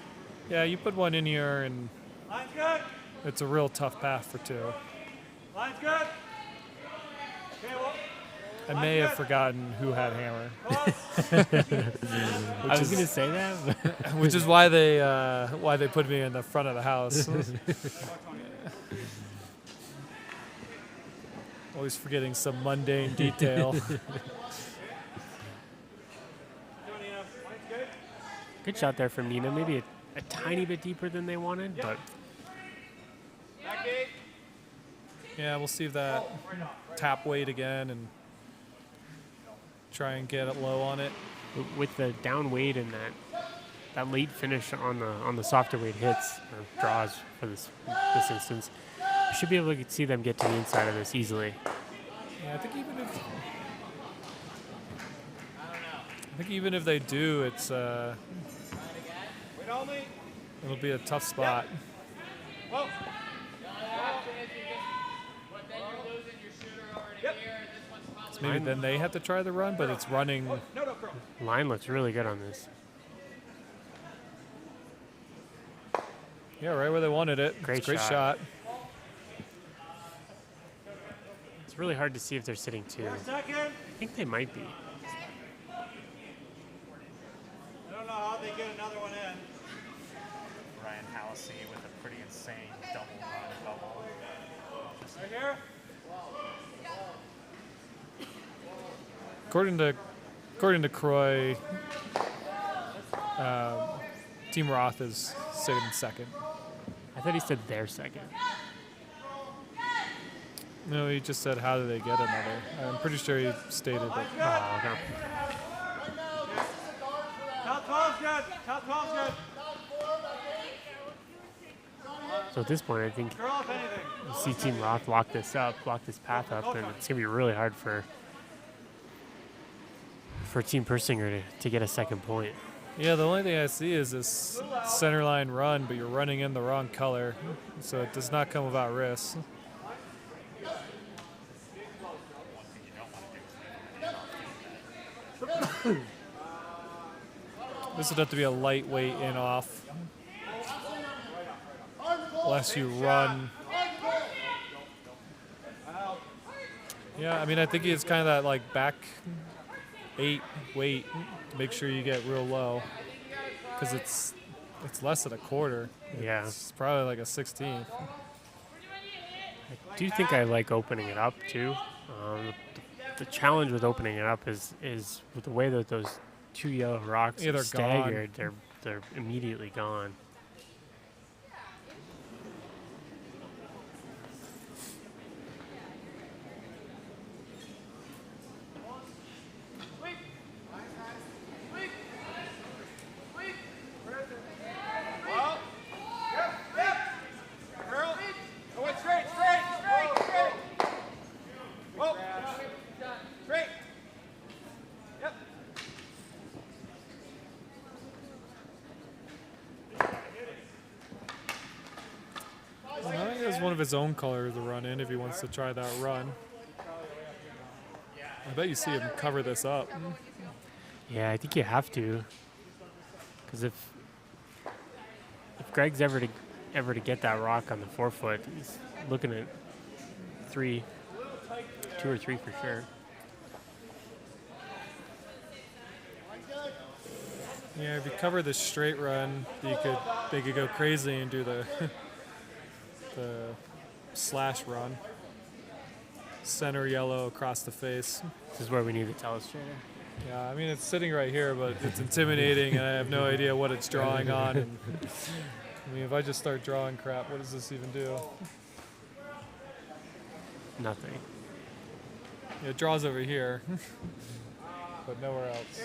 S1: Yeah, you put one in here, and
S3: Line's good.
S1: it's a real tough path for two.
S3: Line's good. Okay, well,
S1: I may have forgotten who had hammer,
S2: I was going to say that. but-
S1: which is why they put me in the front of the house. Always forgetting some mundane detail.
S3: doing enough. Line's good.
S2: Good shot there from Nina. Maybe a tiny bit deeper than they wanted, but
S3: Back gate.
S1: Yeah, we'll see if that tap weight again and try and get it low on it.
S2: with the down weight and that late finish on the softer weight hits or draws for this instance, we should be able to see them get to the inside of this easily.
S1: Yeah, I think even if they do, it's
S3: Wait only.
S1: it'll be a tough spot.
S3: Whoa. Yep.
S1: So maybe then they have to try the run, but it's running.
S3: No, curl.
S2: Line looks really good on this.
S1: Yeah, right where they wanted it.
S2: Great
S1: It's a great
S2: shot.
S1: shot.
S2: It's really hard to see if they're sitting two.
S3: Second.
S2: I think they might be.
S3: I don't know how they get another one in.
S5: Ryan Hallisey with a pretty insane double run bubble.
S3: Right here.
S1: According to Croy, Team Roth is sitting second.
S2: I thought he said their second.
S1: No, he just said, how do they get another? I'm pretty sure he stated that.
S2: Oh, okay.
S3: Top 12's good. Top 12's good.
S2: So at this point, I think
S3: Curl if anything.
S2: you see Team Roth lock this path up, and it's going to be really hard for Team Persinger to get a second point.
S1: Yeah, the only thing I see is this center line run, but you're running in the wrong color, so it does not come without risk. This would have to be a lightweight in off, unless you run. Yeah, I mean, I think it's kind of that like back 8 weight to make sure you get real low, because it's less than a quarter.
S2: Yeah.
S1: It's probably like a 16th.
S2: I do think I like opening it up too. The challenge with opening it up is with the way that those two yellow rocks
S1: Yeah,
S2: are
S1: they're
S2: staggered. They're immediately gone.
S3: Well. Yep. Curl. Oh, wait, straight. Whoa. Straight. Yep.
S1: Well, I think he has one of his own colors to run in if he wants to try that run. I bet you see him cover this up.
S2: Yeah, I think you have to, because if Greg's ever to get that rock on the forefoot, he's looking at 2 or 3 for sure.
S1: Yeah, if you cover the straight run, they could go crazy and do the the slash run. Center yellow across the face.
S2: This is where we need the telestrator.
S1: Yeah, I mean it's sitting right here, but it's intimidating, and I have no idea what it's drawing on. And I mean, if I just start drawing crap, what does this even do?
S2: nothing.
S1: Yeah, it draws over here, but nowhere else.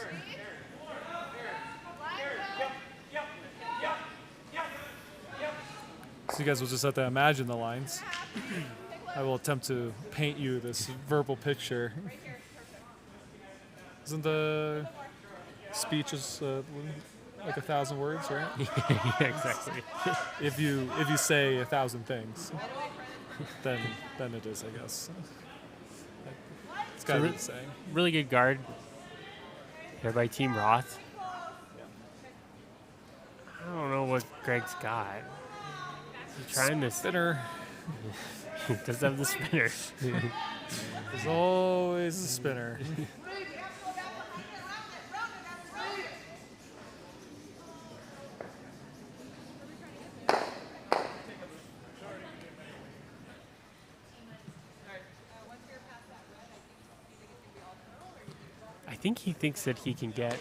S1: So you guys will just have to imagine the lines. I will attempt to paint you this verbal picture. Isn't the speech is like 1,000 words, right?
S2: Yeah, exactly.
S1: If you say 1,000 things, then it is, I guess. It's gotta be the same.
S2: Really good guard here by Team Roth. I don't know what Greg's got. He's trying to
S1: Spinner.
S2: He does have the spinner.
S1: There's always a spinner.
S2: I think he thinks that he can get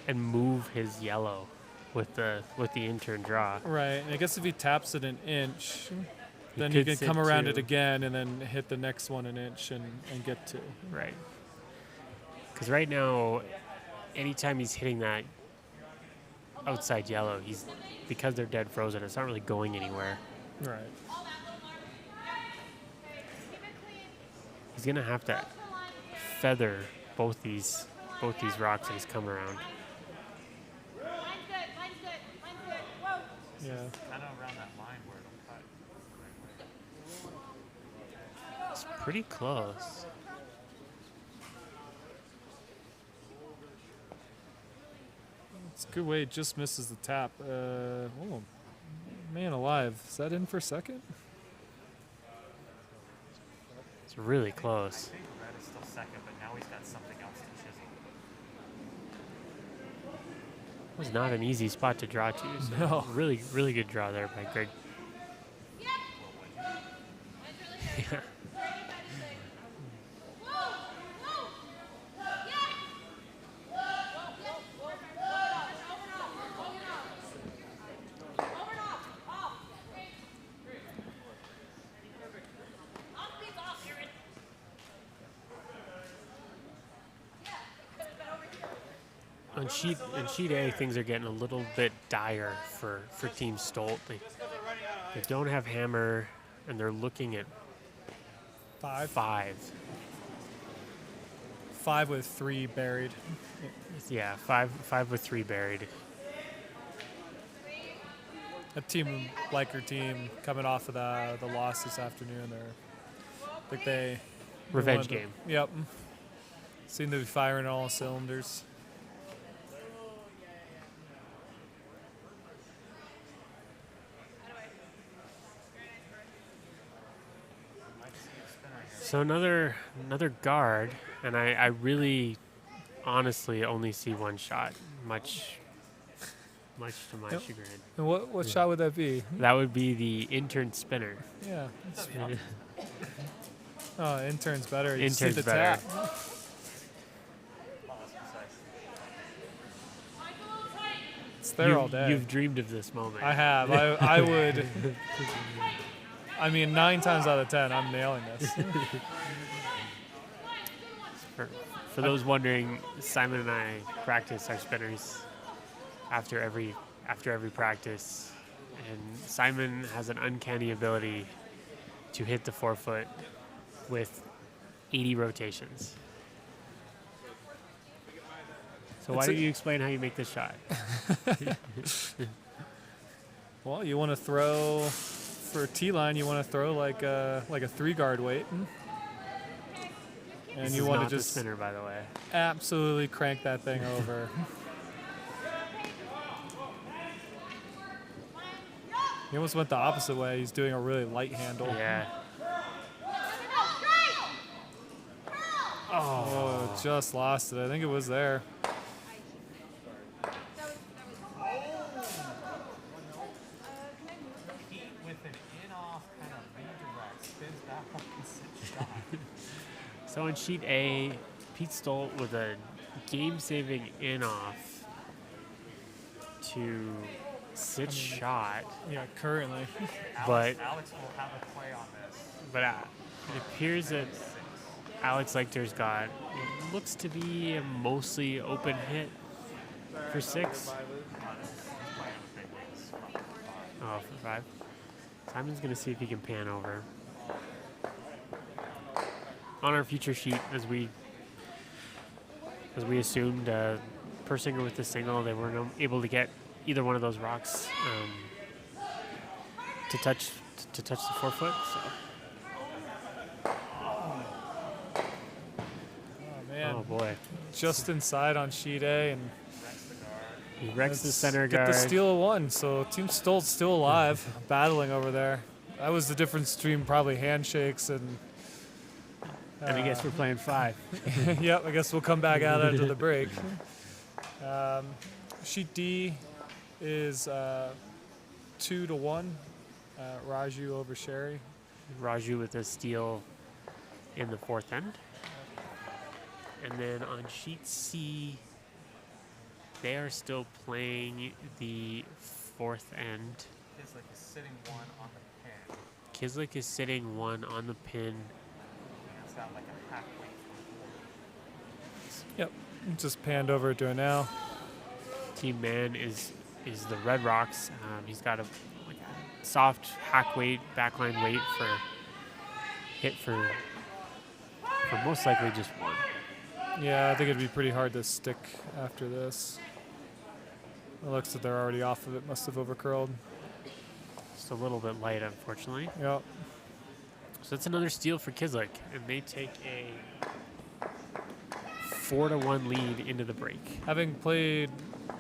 S2: and move his yellow with the intern draw.
S1: Right. And I guess if he taps it an inch, then
S2: could
S1: he can
S2: sit
S1: come around
S2: two.
S1: it again and then hit the next one an inch and get 2.
S2: Right. Because right now, anytime he's hitting that outside yellow, because they're dead frozen, it's not really going anywhere.
S1: Right.
S2: He's gonna have to feather both these rocks that he's come around.
S1: Yeah.
S5: Kind of around that line where it'll cut.
S2: It's pretty close.
S1: It's a good way it just misses the tap. Oh, man alive. Is that in for second?
S2: It's really
S5: I
S2: close.
S5: think red is still second, but now he's got something else to chisel.
S2: It was not an easy spot to draw to. So
S1: No.
S2: Really, really good draw there by Greg. Yeah. On sheet A, things are getting a little bit dire for Team Stolt. They don't have hammer, and they're looking at
S1: 5.
S2: 5.
S1: 5 with 3 buried.
S2: Yeah, five with 3 buried.
S1: A team like your team coming off of the loss this afternoon. I think they
S2: Revenge
S1: wanted to-
S2: game.
S1: Yep. Seem to be firing on all cylinders.
S2: So another guard, and I really, honestly, only see one shot. Much to my
S1: Yep.
S2: chagrin.
S1: And what shot would that be?
S2: That would be the intern spinner.
S1: Yeah. Oh, intern's better. You just hit
S2: Intern's
S1: the
S2: better.
S1: tap. It's there all day.
S2: You've dreamed of this moment.
S1: I have. I would. I mean, 9 times out of 10, I'm nailing this.
S2: For those wondering, Simon and I practice our spinners after every practice, and Simon has an uncanny ability to hit the forefoot with 80 rotations. So why
S1: It's
S2: don't you explain how you make this shot?
S1: Well, you want to throw for a T-line. You want to throw like a 3-guard weight, and
S2: This
S1: you
S2: is
S1: want
S2: not
S1: to
S2: the
S1: just
S2: spinner, by the way.
S1: absolutely crank that thing over. He almost went the opposite way. He's doing a really light handle.
S2: Yeah.
S1: Oh, just lost it. I think it was there.
S5: Pete with an in-off kind of redirect spins back up and sits shot.
S2: So on sheet A, Pete Stolt with a game-saving in-off to sit shot,
S1: Yeah, currently.
S2: but
S5: Alex will have a play on this.
S2: but It appears that Alex Leichter's got what looks to be a mostly open hit for 6. Oh, for 5. Simon's going to see if he can pan over. On our future sheet, as we assumed, Persinger with the single, they weren't able to get either one of those rocks to touch the forefoot. So.
S1: Oh man.
S2: Oh boy.
S1: Just inside on sheet A, and
S2: He wrecks the center
S1: get
S2: guard.
S1: the steal of 1. So Team Stoltz still alive, battling over there. That was the difference between probably handshakes and.
S2: And I guess we're playing 5.
S1: Yep, I guess we'll come back out after the break. Sheet D is 2-1. Raju over Sherry.
S2: Raju with a steal in the 4th end. And then on sheet C, they are still playing the 4th end.
S5: Kislik is sitting 1 on the pin.
S2: Kislik is sitting 1 on the pin.
S5: It's got like a halfway
S1: Yep, just panned over to it now.
S2: Team man is the Red Rocks. He's got a soft hack weight, backline weight for hit for most likely just 1.
S1: Yeah, I think it'd be pretty hard to stick after this. It looks like they're already off of it, must have overcurled.
S2: Just a little bit light, unfortunately.
S1: Yep.
S2: So that's another steal for Kislik, and they take a 4-1 lead into the break.
S1: Having played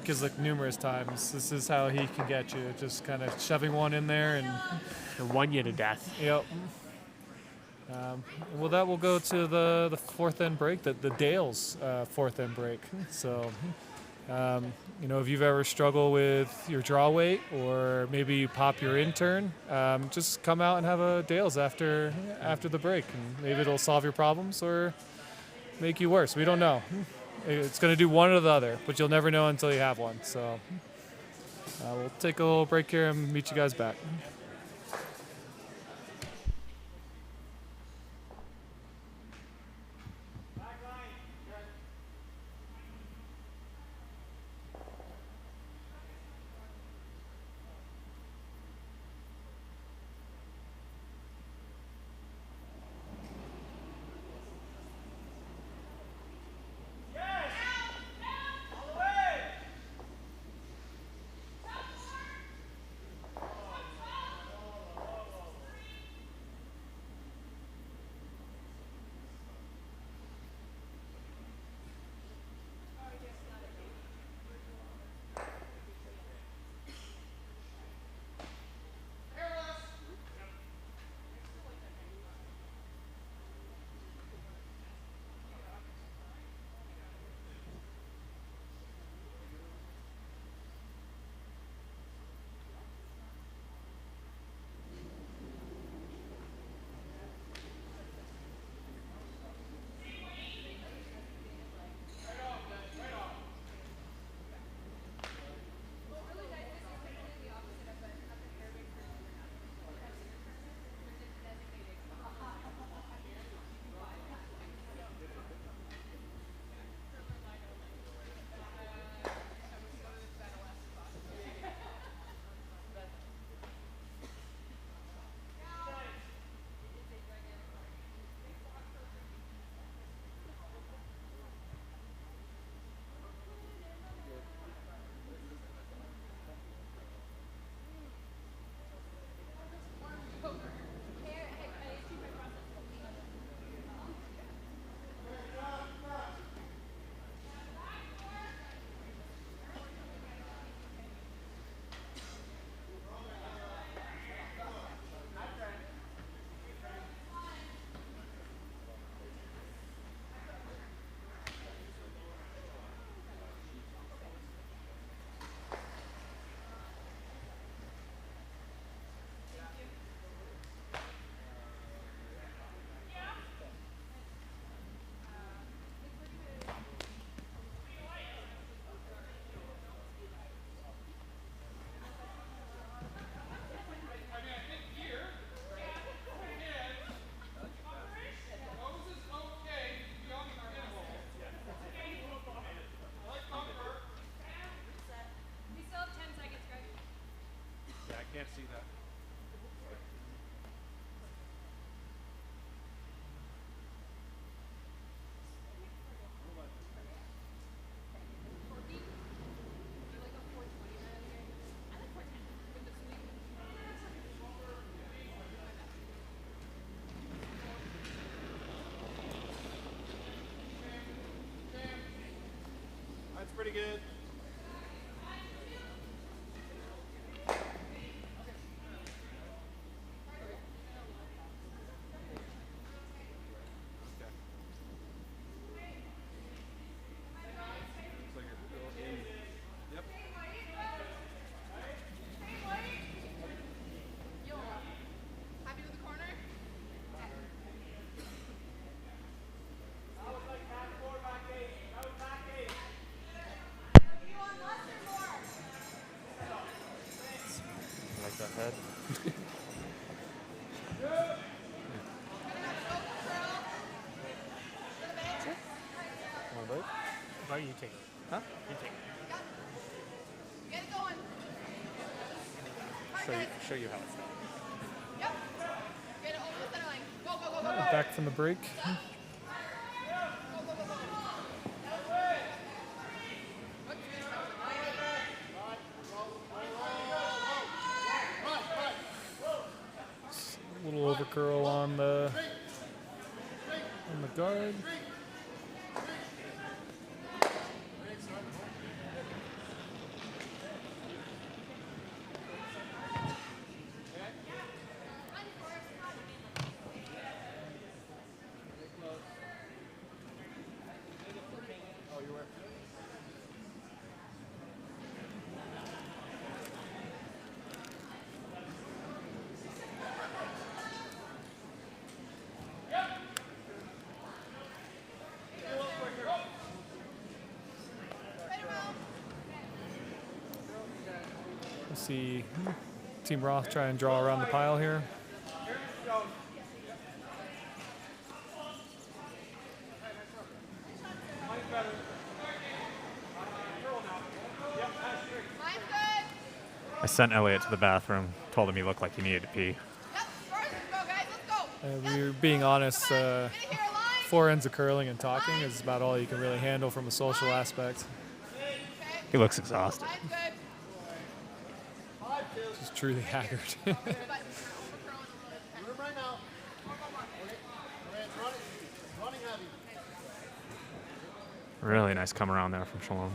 S1: Kislik numerous times, this is how he can get you. Just kind of shoving one in there and.
S2: And won you to death.
S1: Yep. Well, that will go to the 4th end break, the Dales 4th end break. So, if you've ever struggled with your draw weight or maybe you pop your intern, just come out and have a Dales after the break. And maybe it'll solve your problems or make you worse. We don't know. It's going to do one or the other, but you'll never know until you have one. So we'll take a little break here and meet you guys back.
S3: see that. That's pretty good. So you're still in. Yep.
S4: Happy with the corner? You want less or more?
S5: Like that head. Want a bite?
S2: How about you take it?
S5: Huh?
S2: You take it.
S4: Get it going.
S5: Show you how it's done.
S4: Yep. Get it over the center line. Go, go, go, go, go.
S1: Back from the break. A little over curl on the guard. We'll see Team Roth try and draw around the pile here.
S4: Line's good.
S5: I sent Elliot to the bathroom. Told him he looked like he needed to pee.
S4: Yep. First, go, guys. Let's go.
S1: We're being honest,
S4: Get it here, line.
S1: 4 ends of curling and talking is about all you can really handle from a social aspect.
S4: Okay.
S5: He looks exhausted.
S4: Line's good.
S1: Just truly haggard.
S4: But
S6: Room right now. Okay, it's running heavy.
S5: Really nice come around there from Shalom.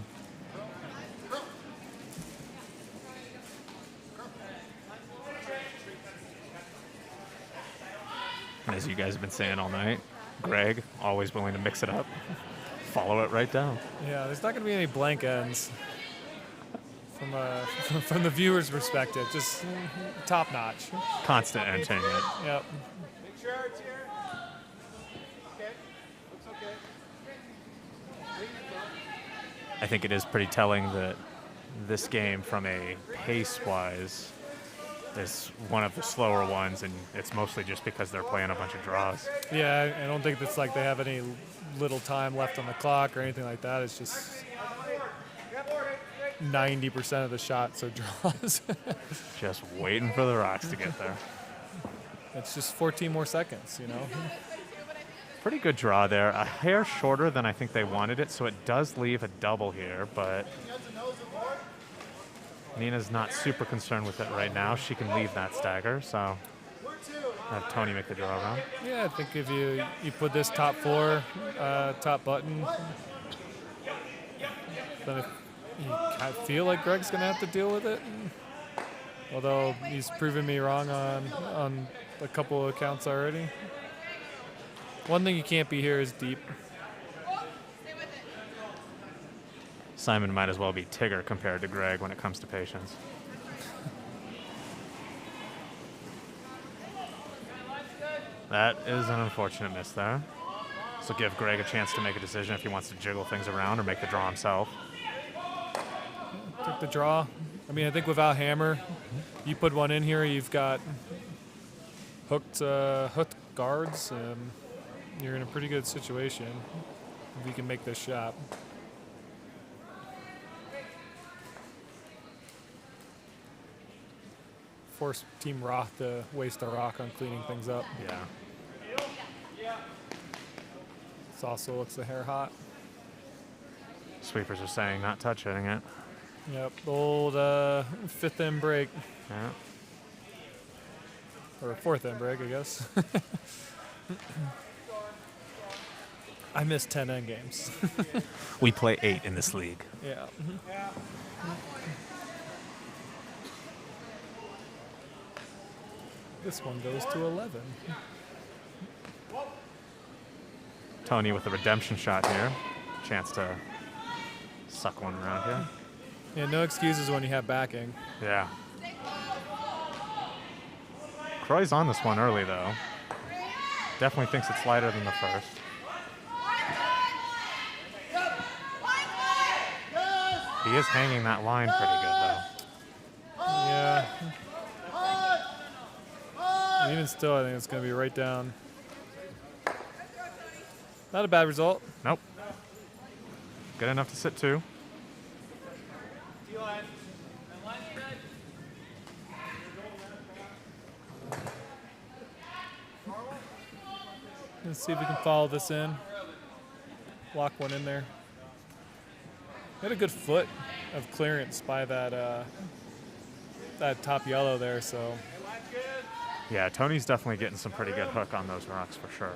S5: And as you guys have been saying all night, Greg, always willing to mix it up. Follow it right down.
S1: Yeah, there's not going to be any blank ends from the viewer's perspective. Just top notch.
S5: Constant entertainment.
S1: Yep.
S3: Make sure it's here. Okay. Looks okay.
S5: I think it is pretty telling that this game, from a pace-wise, is one of the slower ones, and it's mostly just because they're playing a bunch of draws.
S1: Yeah, I don't think it's like they have any little time left on the clock or anything like that. It's just 90% of the shots are draws.
S5: Just waiting for the rocks to get there.
S1: It's just 14 more seconds, you know?
S5: Pretty good draw there. A hair shorter than I think they wanted it, so it does leave a double here, but Nina's not super concerned with it right now. She can leave that stagger, so have Tony make the draw around.
S1: Yeah, I think if you put this top 4, top button, then if I feel like Greg's going to have to deal with it. Although he's proven me wrong on a couple of accounts already. One thing you can't be here is deep.
S4: Stay with it.
S5: Simon might as well be Tigger compared to Greg when it comes to patience. That is an unfortunate miss there. So give Greg a chance to make a decision if he wants to jiggle things around or make the draw himself.
S1: Took the draw. I mean, I think without hammer, you put one in here, you've got hooked guards, and you're in a pretty good situation if you can make this shot. force Team Roth to waste a rock on cleaning things up.
S5: Yeah.
S1: This also looks a hair hot.
S5: Sweepers are saying not touch hitting it.
S1: Yep, old fifth end break,
S5: Yeah.
S1: or fourth end break, I guess. I missed 10 end games.
S5: We play 8 in this league.
S1: Yeah. This one goes to 11.
S5: Tony with a redemption shot here. Chance to suck one around here.
S1: Yeah, no excuses when you have backing.
S5: Yeah. Croy's on this one early, though. Definitely thinks it's lighter than the first. He is hanging that line pretty good, though.
S1: Yeah. Even still, I think it's going to be right down. Not a bad result.
S5: Nope. Good enough to sit 2.
S1: Let's see if we can follow this in. Lock one in there. Had a good foot of clearance by that that top yellow there, so.
S5: Yeah, Tony's definitely getting some pretty good hook on those rocks for sure.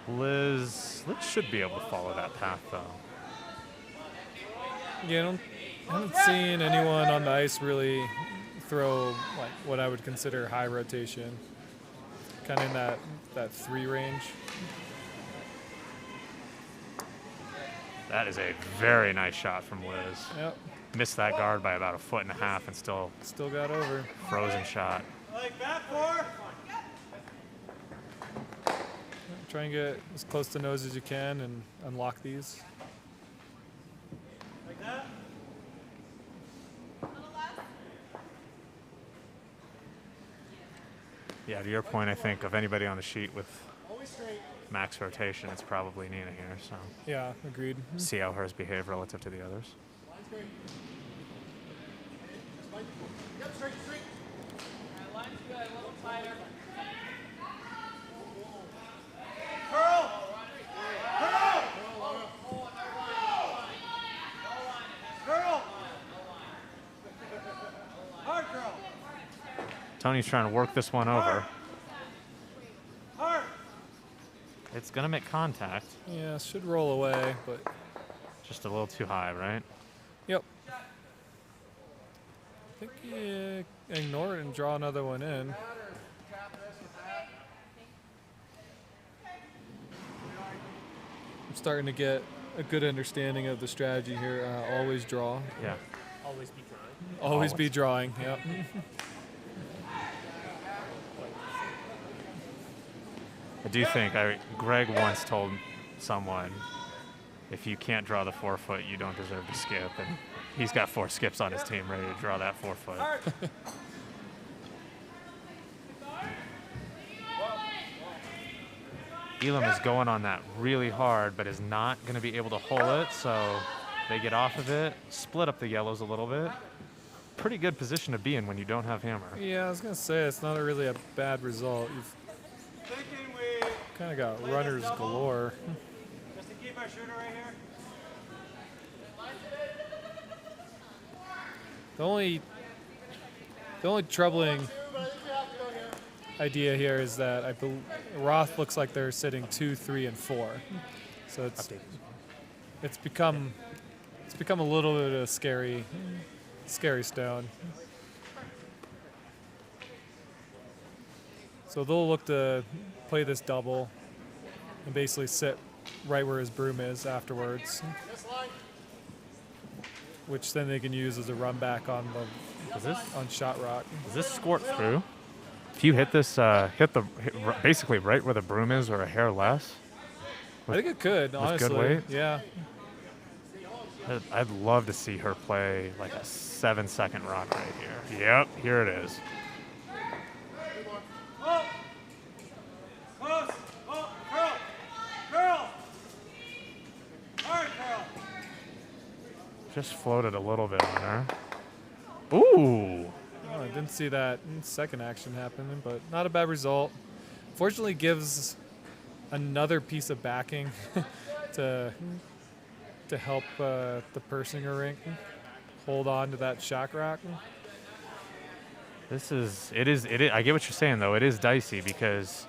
S5: Liz should be able to follow that path, though.
S1: Yeah, I haven't seen anyone on the ice really throw like what I would consider high rotation. Kind of in that 3 range.
S5: That is a very nice shot from Liz.
S1: Yep,
S5: Missed that guard by about 1.5 feet and still
S1: still got over.
S5: frozen shot.
S3: Like back 4.
S1: Try and get as close to nose as you can and unlock these.
S3: Like that.
S5: Yeah, to your point, I think of anybody on the sheet with max rotation, it's probably Nina here. So
S1: Yeah, agreed.
S5: see how hers behave relative to the others.
S6: Yep, straight, straight.
S3: Line's good, a little tighter. Curl! Curl! Curl! Hard curl.
S5: Tony's trying to work this one over.
S3: Hard.
S5: It's going to make contact.
S1: Yeah, should roll away, but
S5: Just a little too high, right?
S1: yep. I think you ignore it and draw another one in. I'm starting to get a good understanding of the strategy here. Always draw.
S5: Yeah.
S2: Always be trying.
S1: Always be drawing. Yep.
S5: I do think Greg once told someone, if you can't draw the 4 foot, you don't deserve to skip. And he's got 4 skips on his team ready to draw that 4 foot. Elam is going on that really hard, but is not going to be able to hold it. So they get off of it, split up the yellows a little bit. Pretty good position to be in when you don't have hammer.
S1: Yeah, I was gonna say it's not really a bad result. You've
S3: Thinking we
S1: kind of got runners galore.
S3: just to keep our shooter right here.
S1: The only troubling idea here is that I believe Roth looks like they're sitting 2, 3, and 4. So it's become a little bit of a scary stone. So they'll look to play this double and basically sit right where his broom is afterwards, which then they can use as a run back on shot rock.
S5: Does this squirt through? If you hit this, basically right where the broom is or a hair less.
S1: I think it could, honestly.
S5: good weight?
S1: Yeah.
S5: I'd love to see her play like a 7-second rock right here. Yep, here it is.
S3: Oh! Close! Oh! Curl! Curl! Hard curl!
S5: Just floated a little bit on her. Ooh.
S1: Oh, I didn't see that second action happening, but not a bad result. Fortunately, gives another piece of backing to help the Persinger rink hold on to that shock rack.
S5: It is. I get what you're saying though. It is dicey because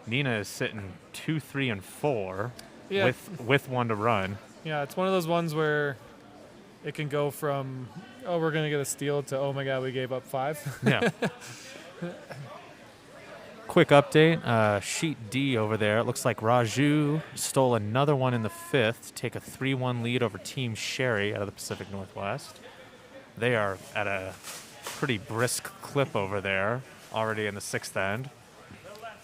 S5: Nina is sitting 2, 3, and 4
S1: Yeah.
S5: with one to run.
S1: Yeah, it's one of those ones where it can go from, oh, we're going to get a steal to, oh my God, we gave up 5.
S5: Yeah. Quick update. Sheet D over there. It looks like Raju stole another one in the 5th to take a 3-1 lead over Team Sherry out of the Pacific Northwest. They are at a pretty brisk clip over there, already in the 6th end.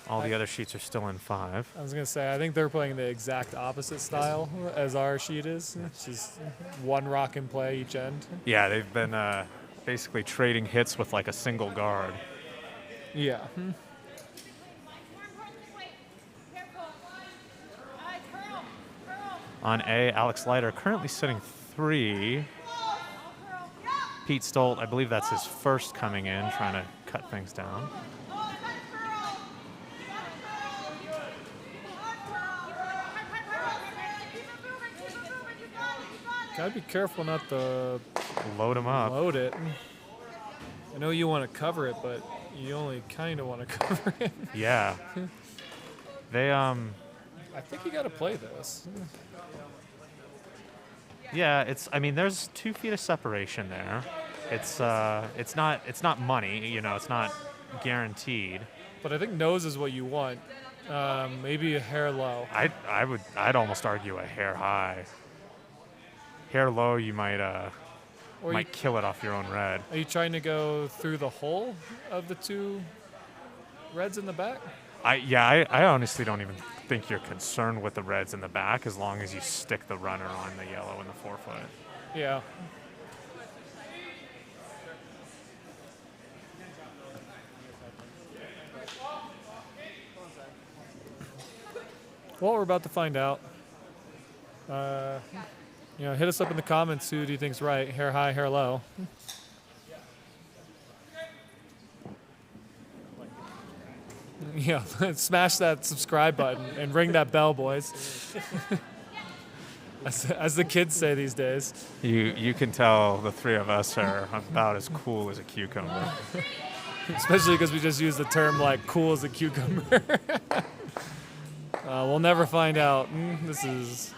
S5: All the other sheets are still in 5.
S1: I was going to say, I think they're playing the exact opposite style as our sheet is. It's just one rock in play each end.
S5: Yeah, they've been basically trading hits with like a single guard.
S1: Yeah.
S4: More importantly, wait. Careful. Curl.
S5: On A, Alex Leiter currently sitting 3. Pete Stolt, I believe that's his first coming in, trying to cut things down.
S1: Gotta be careful not to
S5: Load him up.
S1: load it. I know you want to cover it, but you only kind of want to cover it.
S5: Yeah. They
S1: I think you got to play this.
S5: yeah, I mean there's 2 feet of separation there. It's not money, you know, it's not guaranteed.
S1: But I think nose is what you want. Maybe a hair low.
S5: I'd almost argue a hair high. Hair low, you might
S1: Or
S5: might kill it off your own red.
S1: Are you trying to go through the hole of the 2 reds in the back?
S5: I honestly don't even think you're concerned with the reds in the back as long as you stick the runner on the yellow in the 4-foot.
S1: Yeah. Well, we're about to find out. Hit us up in the comments. Who do you think's right? Hair high, hair low? Yeah, smash that subscribe button and ring that bell, boys. as the kids say these days.
S5: You can tell the 3 of us are about as cool as a cucumber.
S1: Especially because we just use the term like cool as a cucumber. We'll never find out. This is...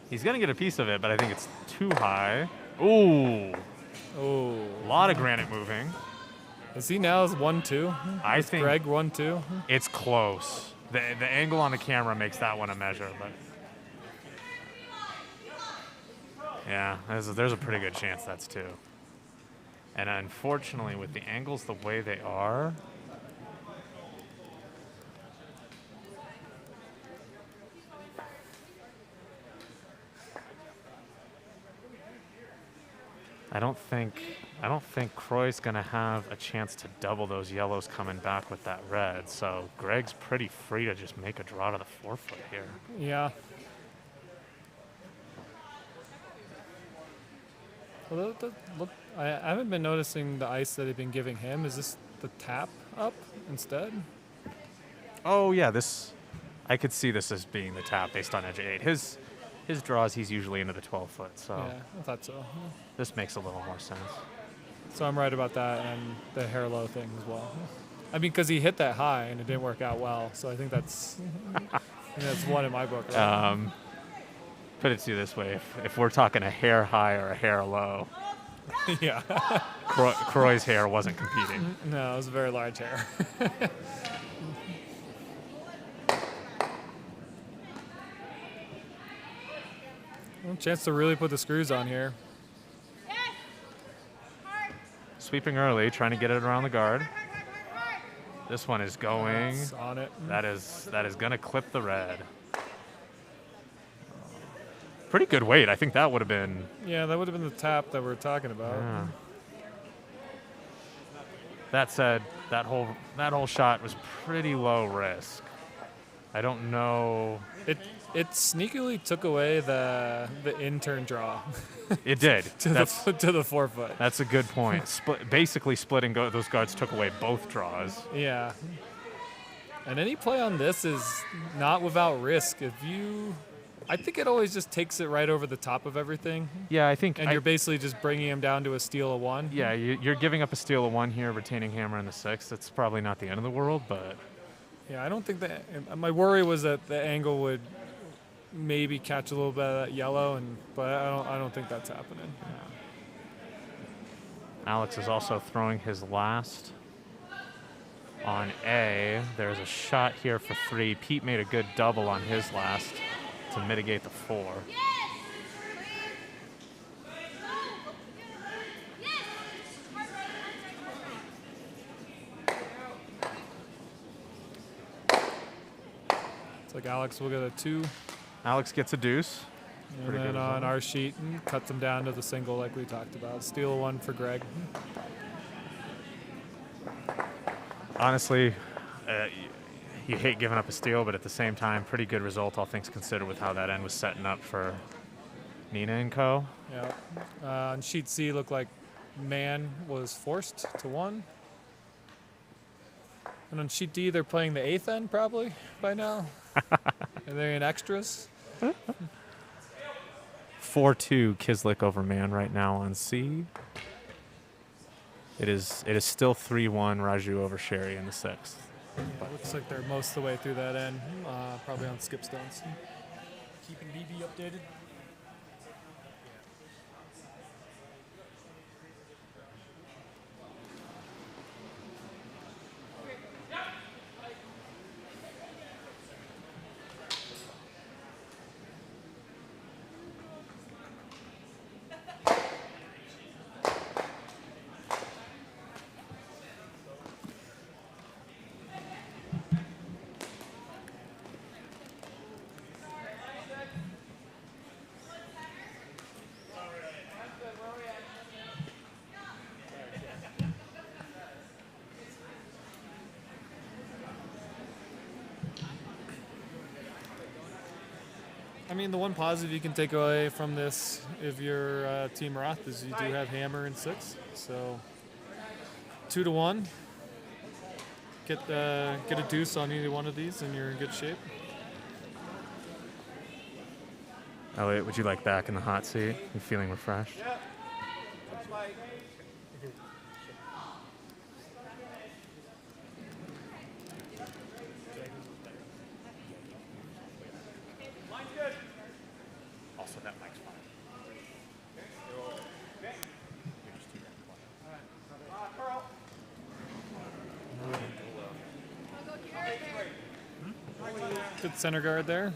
S5: He's going to get a piece of it, but I think it's too high. Ooh.
S1: Oh.
S5: A lot of granite moving.
S1: Is he now 1-2?
S5: I think
S1: Greg 1-2?
S5: it's close. The angle on the camera makes that one a measure, but yeah, there's a pretty good chance that's 2. And unfortunately, with the angles the way they are, I don't think Croy's gonna have a chance to double those yellows coming back with that red. So Greg's pretty free to just make a draw to the 4-foot here.
S1: Yeah. Well, look, I haven't been noticing the ice that they've been giving him. Is this the tap up instead?
S5: Oh yeah, I could see this as being the tap based on edge 8. His draws, he's usually into the 12-foot, so
S1: Yeah, I thought so.
S5: this makes a little more sense.
S1: So I'm right about that and the hair low thing as well. I mean, because he hit that high and it didn't work out well. So I think that's one in my book. Right?
S5: Put it to you this way: if we're talking a hair high or a hair low,
S1: Yeah.
S5: Croy's hair wasn't competing.
S1: No, it was a very large hair. Well, chance to really put the screws on here.
S4: Yes. Hard.
S5: Sweeping early, trying to get it around the guard. This one is going.
S1: It's on it.
S5: That is gonna clip the red. Pretty good weight. I think that would have been.
S1: Yeah, that would have been the tap that we're talking about.
S5: Yeah. That said, that whole shot was pretty low risk. I don't know.
S1: It It sneakily took away the intern draw
S5: It did.
S1: to the forefoot.
S5: That's a good point. Basically, splitting those guards took away both draws.
S1: Yeah. And any play on this is not without risk. I think it always just takes it right over the top of everything.
S5: Yeah, I think.
S1: And you're basically just bringing him down to a steal of 1.
S5: Yeah, you're giving up a steal of 1 here, retaining hammer in the 6th. That's probably not the end of the world, but.
S1: Yeah, I don't think that. My worry was that the angle would maybe catch a little bit of that yellow, but I don't think that's happening.
S5: Alex is also throwing his last on A. There's a shot here for 3. Pete made a good double on his last to mitigate the 4.
S1: It's like Alex will get a 2.
S5: Alex gets a deuce.
S1: And
S5: Pretty
S1: then
S5: good
S1: on
S5: result.
S1: our sheet, cuts him down to the single like we talked about. Steal a 1 for Greg.
S5: Honestly, you hate giving up a steal, but at the same time, pretty good result, all things considered, with how that end was setting up for Nina and co.
S1: Yeah. On sheet C, looked like man was forced to 1. And on sheet D, they're playing the 8th end probably by now. And they're in extras.
S5: 4-2 Kislik over man right now on C. It is still 3-1 Raju over Sherry in the 6th.
S1: Looks like they're most of the way through that end, probably on skip stones.
S6: Keeping BB updated.
S1: I mean, the one positive you can take away from this, if you're Team Roth, is you do have hammer in 6. So 2-1. Get a deuce on either one of these, and you're in good shape.
S5: Elliot, would you like back in the hot seat? You feeling refreshed? Also, that mic's fine.
S1: Good center guard there.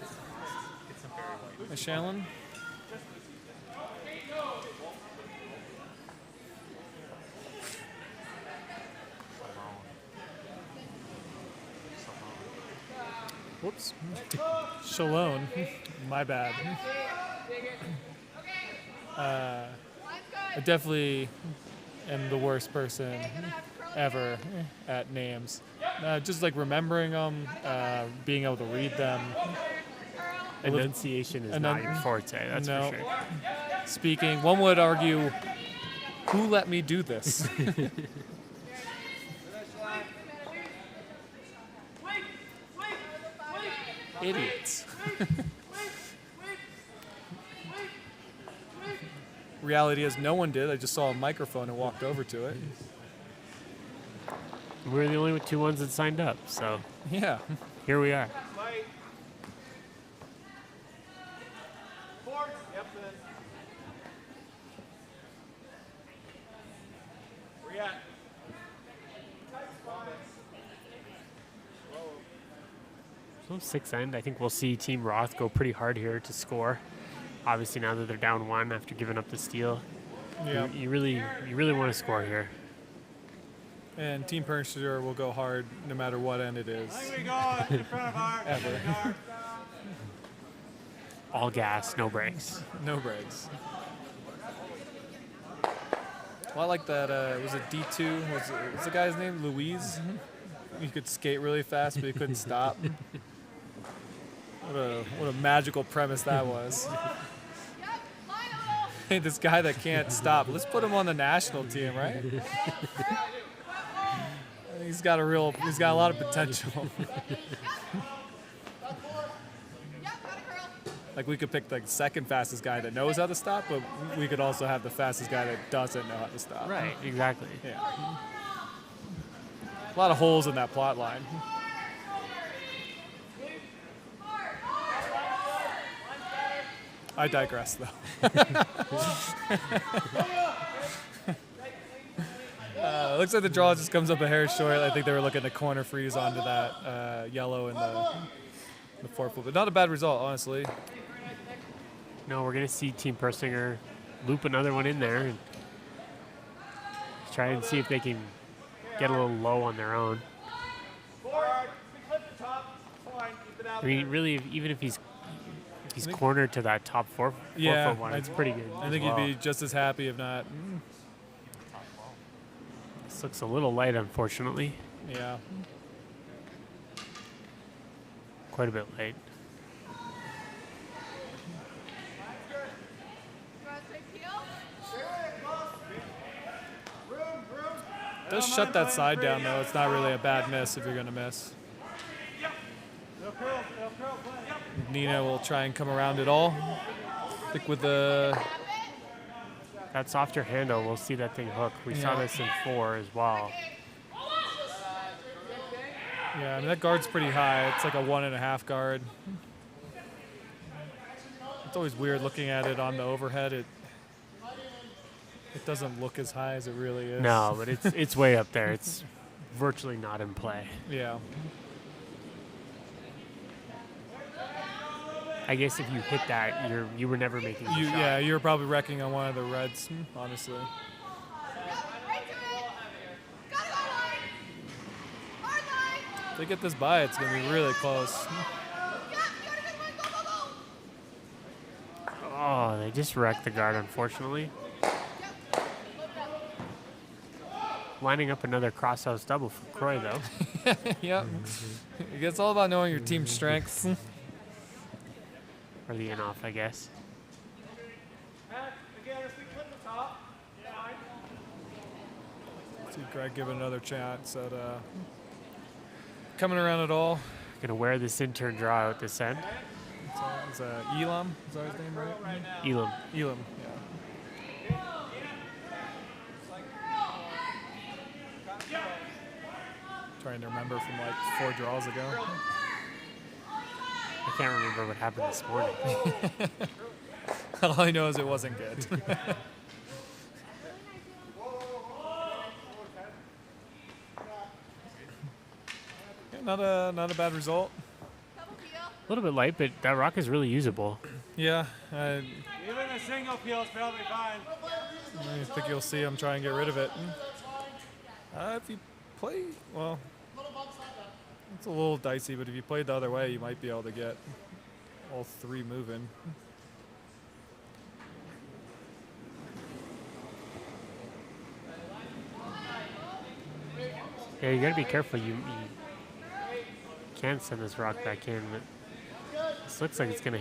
S1: Shanlon. Whoops. Shalone. My bad. I definitely am the worst person ever at names. Just like remembering them, being able to read them.
S2: Enunciation is not your forte, that's
S1: No.
S2: for sure.
S1: Speaking, one would argue, who let me do this? Idiots. Reality is no one did. I just saw a microphone and walked over to it.
S2: We're the only 2 ones that signed up, so
S1: Yeah.
S2: here we are.
S3: Forward. Yep, then. Where you at?
S2: So 6th end, I think we'll see Team Roth go pretty hard here to score. Obviously, now that they're down 1 after giving up the steal,
S1: Yeah.
S2: you really want to score here.
S1: And Team Persinger will go hard no matter what end it is.
S3: I think we go in front of our.
S1: Ever.
S2: All gas, no brakes.
S1: No breaks. Well, I like that. Was it D2? What's the guy's name? Louise? He could skate really fast, but he couldn't stop. What a magical premise that was. Hey, this guy that can't stop. Let's put him on the national team, right? He's got a lot of potential. Like we could pick the second fastest guy that knows how to stop, but we could also have the fastest guy that doesn't know how to stop.
S2: Right, exactly.
S1: Yeah. A lot of holes in that plot line. I digress, though. Looks like the draw just comes up a hair short. I think they were looking to corner freeze onto that yellow in the forefoot, but not a bad result, honestly.
S2: No, we're going to see Team Persinger loop another one in there and try and see if they can get a little low on their own. I mean, really, even if he's cornered to that top four foot one, it's pretty good.
S1: I think he'd be just as happy, if not.
S2: This looks a little light, unfortunately.
S1: Yeah.
S2: Quite a bit light.
S1: Does shut that side down, though. It's not really a bad miss if you're going to miss. Nina will try and come around it all. I think with the...
S2: That softer handle, we'll see that thing hook. We saw this in 4 as well.
S1: Yeah, I mean, that guard's pretty high. It's like a 1.5 guard. It's always weird looking at it on the overhead. It doesn't look as high as it really is.
S2: No, but it's way up there. It's virtually not in play.
S1: Yeah.
S2: I guess if you hit that, you were never making a shot.
S1: Yeah, you were probably wrecking on one of the reds, honestly. If they get this by, it's going to be really close.
S2: Oh, they just wrecked the guard, unfortunately. Lining up another crosshouse double for Croy, though.
S1: Yep. It's all about knowing your team's strengths.
S2: Or the in-off, I guess.
S1: See Greg give it another chance at coming around at all.
S2: Gonna wear this intern draw out this end.
S1: It's Elam. Is that his name, right?
S2: Elam.
S1: Elam, yeah. Trying to remember from like 4 draws ago.
S2: I can't remember what happened this morning.
S1: All I know is it wasn't good. Yeah, not a bad result.
S2: A little bit light, but that rock is really usable.
S1: Yeah,
S3: Even a single peel is probably fine.
S1: I think you'll see him try and get rid of it. If you play, well, it's a little dicey, but if you played the other way, you might be able to get all 3 moving.
S2: Yeah, you gotta be careful. You can't send this rock back in, but this looks like it's gonna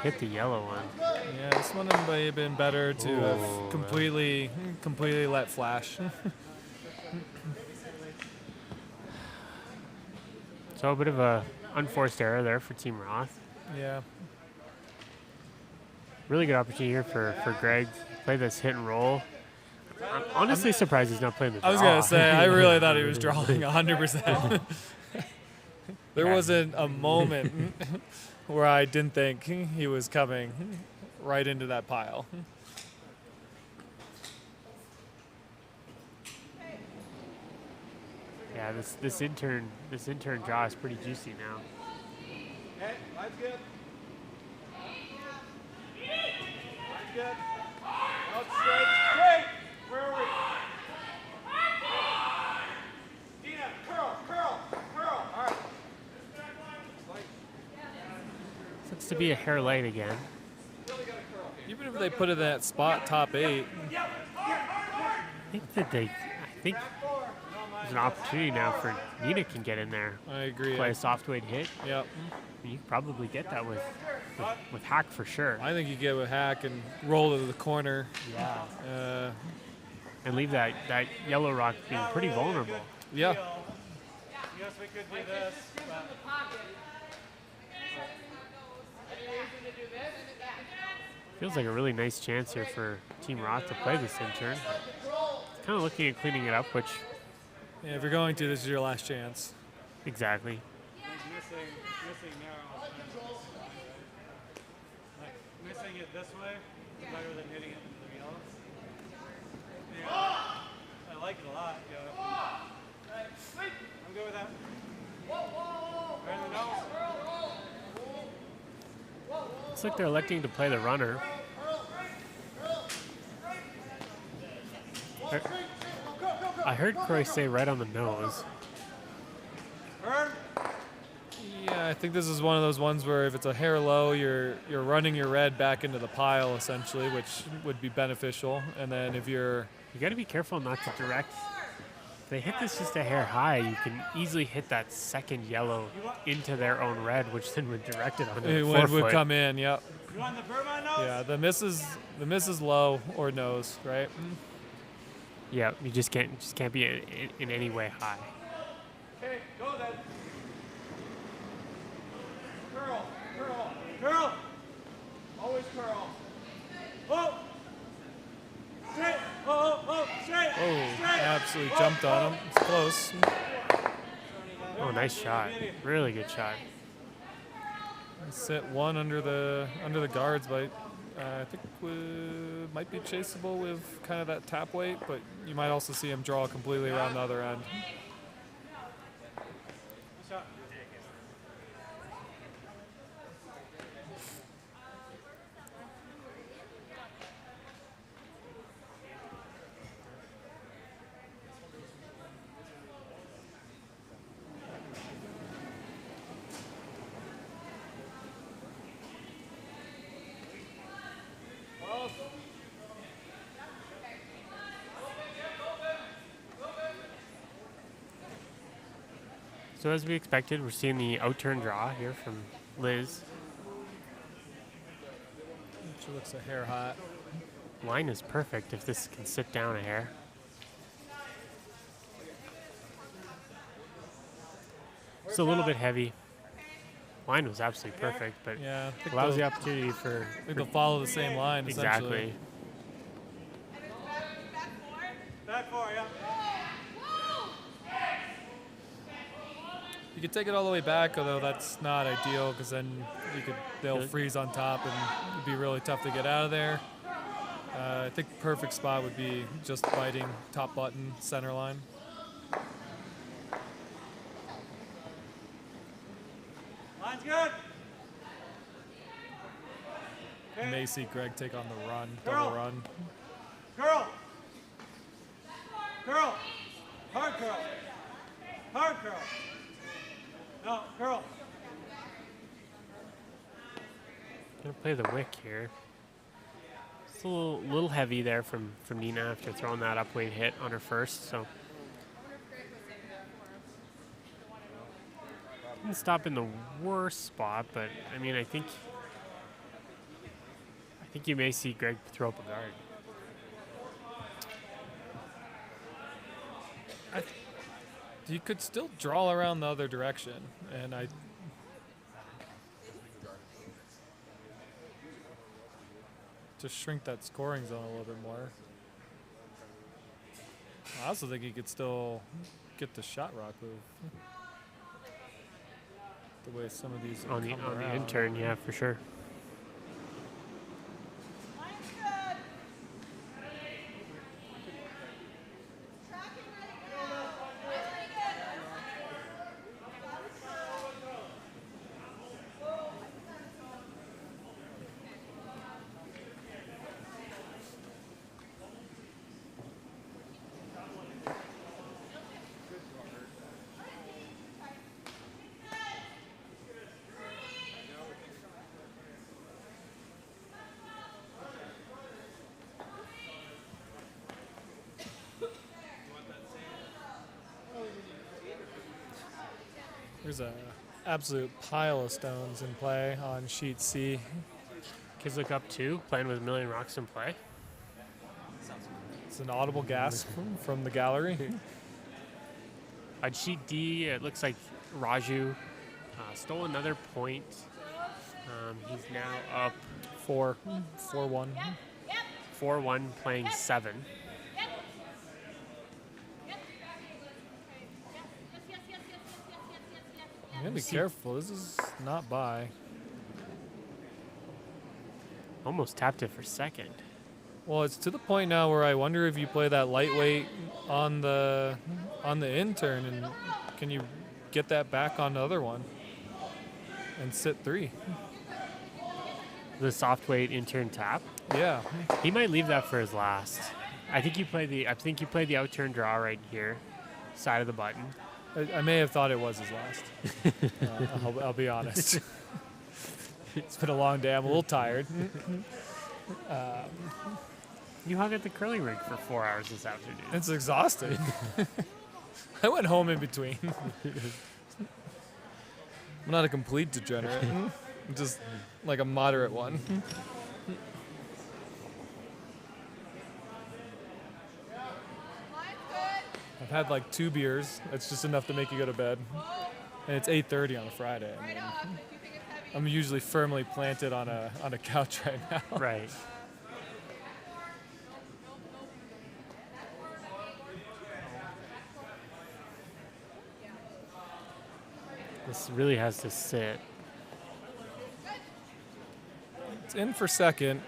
S2: hit the yellow one.
S1: Yeah, this one may have been better to have completely let flash.
S2: So a bit of a unforced error there for Team Roth.
S1: Yeah.
S2: Really good opportunity here for Greg to play this hit and roll. I'm honestly surprised he's not playing the draw.
S1: I was going to say, I really thought he was drawing 100%. There wasn't a moment where I didn't think he was coming right into that pile.
S2: Yeah, this intern draw is pretty juicy now.
S3: Okay, line's good. Line's good. Out straight. Straight. Where are we? Dina, curl. All right.
S2: Looks to be a hair light again.
S1: Even if they put it in that spot top 8.
S2: I think an opportunity now for Nina can get in there,
S1: I agree.
S2: play a soft weight hit.
S1: Yep.
S2: You could probably get that with Hack for sure.
S1: I think you get with Hack and roll to the corner.
S2: Yeah. And leave that yellow rock being pretty vulnerable.
S1: Yeah.
S3: Yes, we could do this. But
S2: Feels like a really nice chance here for Team Roth to play this in-turn. Kind of looking at cleaning it up, which
S1: Yeah, if you're going to, this is your last chance.
S2: exactly.
S3: missing narrow. Like missing it this way is better than hitting it into the yellow. Yeah, I like it a lot. I'm good with that. Right in the nose.
S2: Looks like they're electing to play the runner. I heard Croy say right on the nose.
S1: Yeah, I think this is one of those ones where if it's a hair low, you're running your red back into the pile essentially, which would be beneficial. And then if you're
S2: You got to be careful not to direct. If they hit this just a hair high, you can easily hit that second yellow into their own red, which then would direct it onto the
S1: it would
S2: forefoot.
S1: come in, yep.
S3: You want the Burma nose?
S1: Yeah, the miss is low or nose, right?
S2: Yeah, you just can't be in any way high.
S3: Okay, go then. Curl, curl, curl. Always curl. Oh! Straight. Oh, straight.
S1: Oh,
S3: straight.
S1: absolutely jumped on him. It's close.
S2: Oh, nice shot. Really good shot.
S1: Sit one under the guards, but I think might be chaseable with kind of that tap weight, but you might also see him draw completely around the other end.
S2: So as we expected, we're seeing the out-turn draw here from Liz.
S1: She looks a hair hot.
S2: Line is perfect if this can sit down a hair. It's a little bit heavy. Line was absolutely perfect, but
S1: Yeah, I think
S2: allows the
S1: they'll,
S2: opportunity for
S1: I think they'll follow the same line essentially.
S2: exactly.
S3: Back four, yeah.
S1: You could take it all the way back, although that's not ideal because then they'll
S2: Good.
S1: freeze on top and it'd be really tough to get out of there. I think perfect spot would be just biting top button center line.
S3: Line's good.
S1: You may see Greg take on the run,
S3: Curl.
S1: double run.
S3: Curl. Curl. Hard curl. Hard curl. No, curl.
S2: Gonna play the wick here. It's a little heavy there from Nina after throwing that upweight hit on her first. So didn't stop in the worst spot, but I mean I think you may see Greg throw up a guard.
S1: You could still draw around the other direction, and just shrink that scoring zone a little bit more. I also think he could still get the shot rock move. The way some of these
S2: On the
S1: come around.
S2: in-turn, yeah, for sure.
S1: There's a absolute pile of stones in play on sheet C.
S2: Kids look up 2, playing with a million rocks in play.
S1: It's an audible gasp from the gallery.
S2: On sheet D, it looks like Raju stole another point. He's now up
S1: 4-1.
S2: 4-1, playing 7.
S1: You gotta be careful. This is not by.
S2: Almost tapped it for second.
S1: Well, it's to the point now where I wonder if you play that lightweight on the intern, and can you get that back on the other one and sit 3?
S2: The soft weight intern tap.
S1: Yeah.
S2: He might leave that for his last. I think you play the out turn draw right here, side of the button.
S1: I may have thought it was his last. I'll be honest. It's been a long day. I'm a little tired.
S2: You hung at the curling rink for 4 hours this afternoon.
S1: It's exhausting. I went home in between. I'm not a complete degenerate. I'm just like a moderate one. I've had like 2 beers. That's just enough to make you go to bed. And it's 8:30 on a Friday. I mean, I'm usually firmly planted on a couch right now.
S2: Right. This really has to sit.
S1: It's in for second,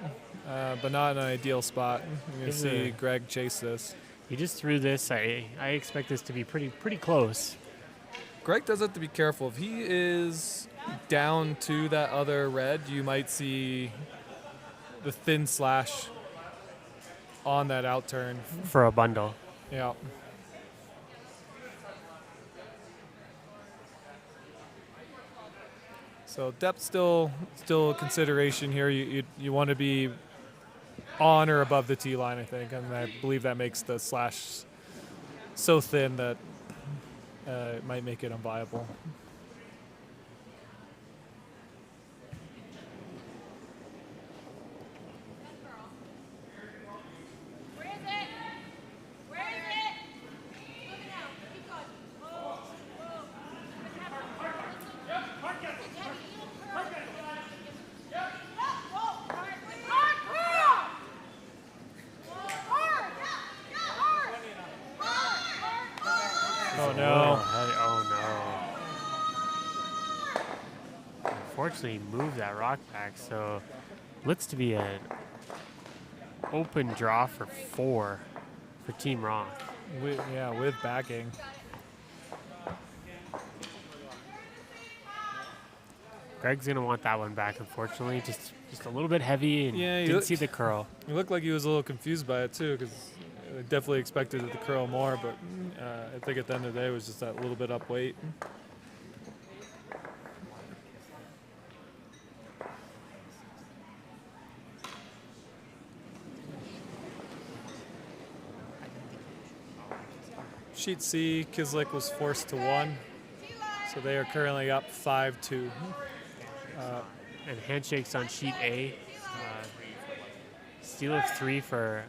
S1: but not in an ideal spot. You're going to
S2: Is
S1: see
S2: it?
S1: Greg chase this.
S2: He just threw this. I expect this to be pretty close.
S1: Greg does have to be careful. If he is down to that other red, you might see the thin slash on that out turn.
S2: For a bundle.
S1: Yeah. So depth still a consideration here. You want to be on or above the tee line, I think, and I believe that makes the slash so thin that it might make it unviable.
S4: Where is it? Where is it? Look it out. Keep going. Whoa. Whoa.
S1: Oh no.
S2: Oh no. Unfortunately, he moved that rock back, so looks to be an open draw for 4 for Team Roth.
S1: With backing.
S2: Greg's gonna want that one back, unfortunately. Just a little bit heavy, and
S1: Yeah,
S2: didn't see the curl.
S1: He looked like he was a little confused by it too, because I definitely expected it to curl more, but I think at the end of the day it was just that little bit up weight. Sheet C, Kislik was forced to 1, so they are currently up 5-2.
S2: And handshakes on sheet A. Steal of 3 for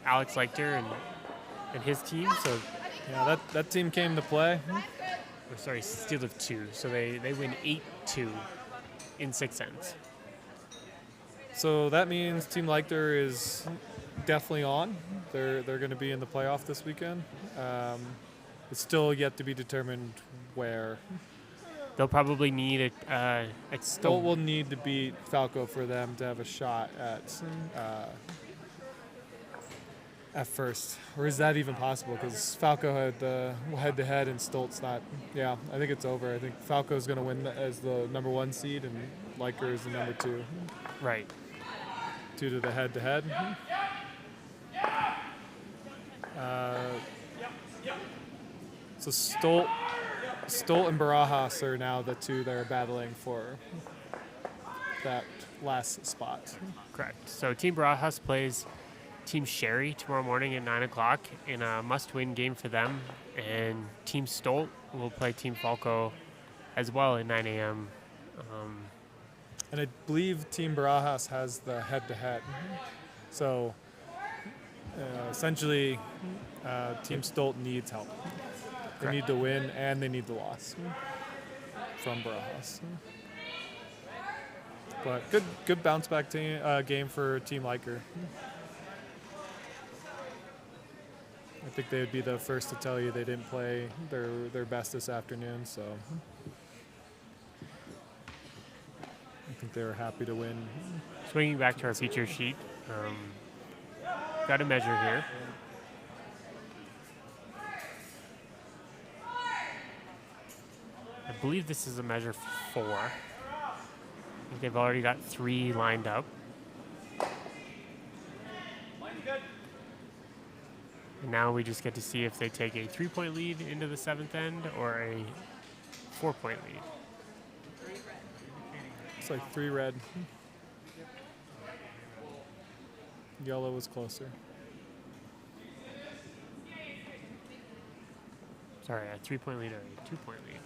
S2: Alex Leichter and his team. So,
S1: Yeah, that team came to play.
S2: or sorry, steal of 2. So they win 8-2 in 6 ends.
S1: So that means Team Leichter is definitely on. They're going to be in the playoff this weekend. It's still yet to be determined where.
S2: They'll probably need it. It's still
S1: Stolt will need to beat Falco for them to have a shot at first. Or is that even possible? Because Falco had the head-to-head and Stolt's not. Yeah, I think it's over. I think Falco's going to win as the number 1 seed and Leichter is the number 2
S2: right.
S1: due to the head-to-head. So Stolt and Barajas are now the 2 that are battling for that last spot.
S2: Correct. So Team Barajas plays Team Sherry tomorrow morning at 9 o'clock in a must-win game for them. And Team Stolt will play Team Falco as well at 9 a.m.
S1: And I believe Team Barajas has the head-to-head. So essentially, Team Stolt needs help. They
S2: Correct.
S1: need to win and they need the loss from Barajas. But good bounce back game for Team Liker. I think they would be the first to tell you they didn't play their best this afternoon, so I think they were happy to win.
S2: Swinging back to our feature sheet, got a measure here. I believe this is a measure 4. I think they've already got 3 lined up. And now we just get to see if they take a 3-point lead into the 7th end or a 4-point lead.
S1: It's like 3 red. Yellow was closer.
S2: Sorry, a 3-point lead or a 2-point lead.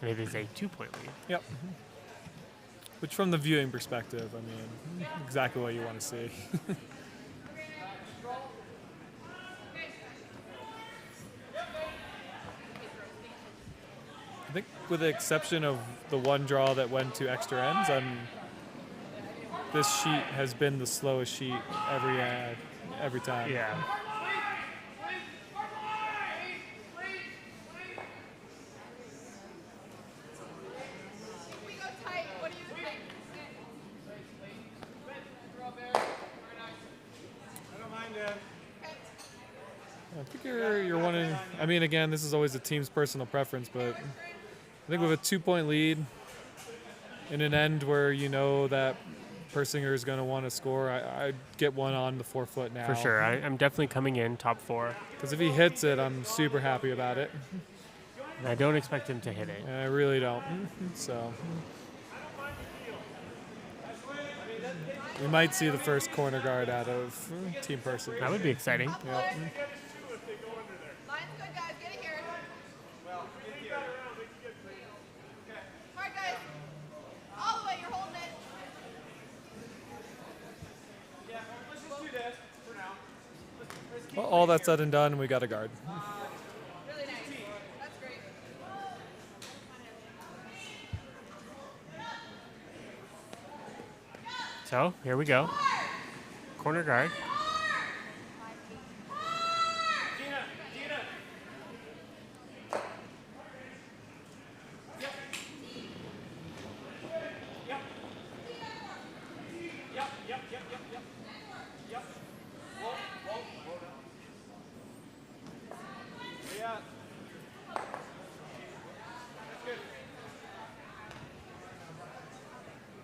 S2: And it is a 2-point lead.
S1: Yep. Which from the viewing perspective, I mean, exactly what you want to see. I think with the exception of the one draw that went to extra ends, this sheet has been the slowest sheet every time.
S2: Yeah.
S4: We go tight. What do you think?
S3: I don't mind that.
S1: I think you're wanting. I mean, again, this is always a team's personal preference, but I think with a 2-point lead in an end where you know that Persinger is going to want to score, I'd get one on the 4-foot now.
S2: For sure. I'm definitely coming in top 4.
S1: Because if he hits it, I'm super happy about it.
S2: And I don't expect him to hit it.
S1: And I really don't. So we might see the first corner guard out of Team Persinger.
S2: That would be exciting.
S1: Yep.
S4: Line's good, guys. Get it here. All right, guys. All the way. You're holding it.
S3: Yeah, let's just do this for now.
S1: Well, all that said and done, we got a guard.
S4: Really nice. That's great.
S2: So here we go. Corner guard.
S3: Gina. Yep. Yep. Whoa. Yeah. That's good.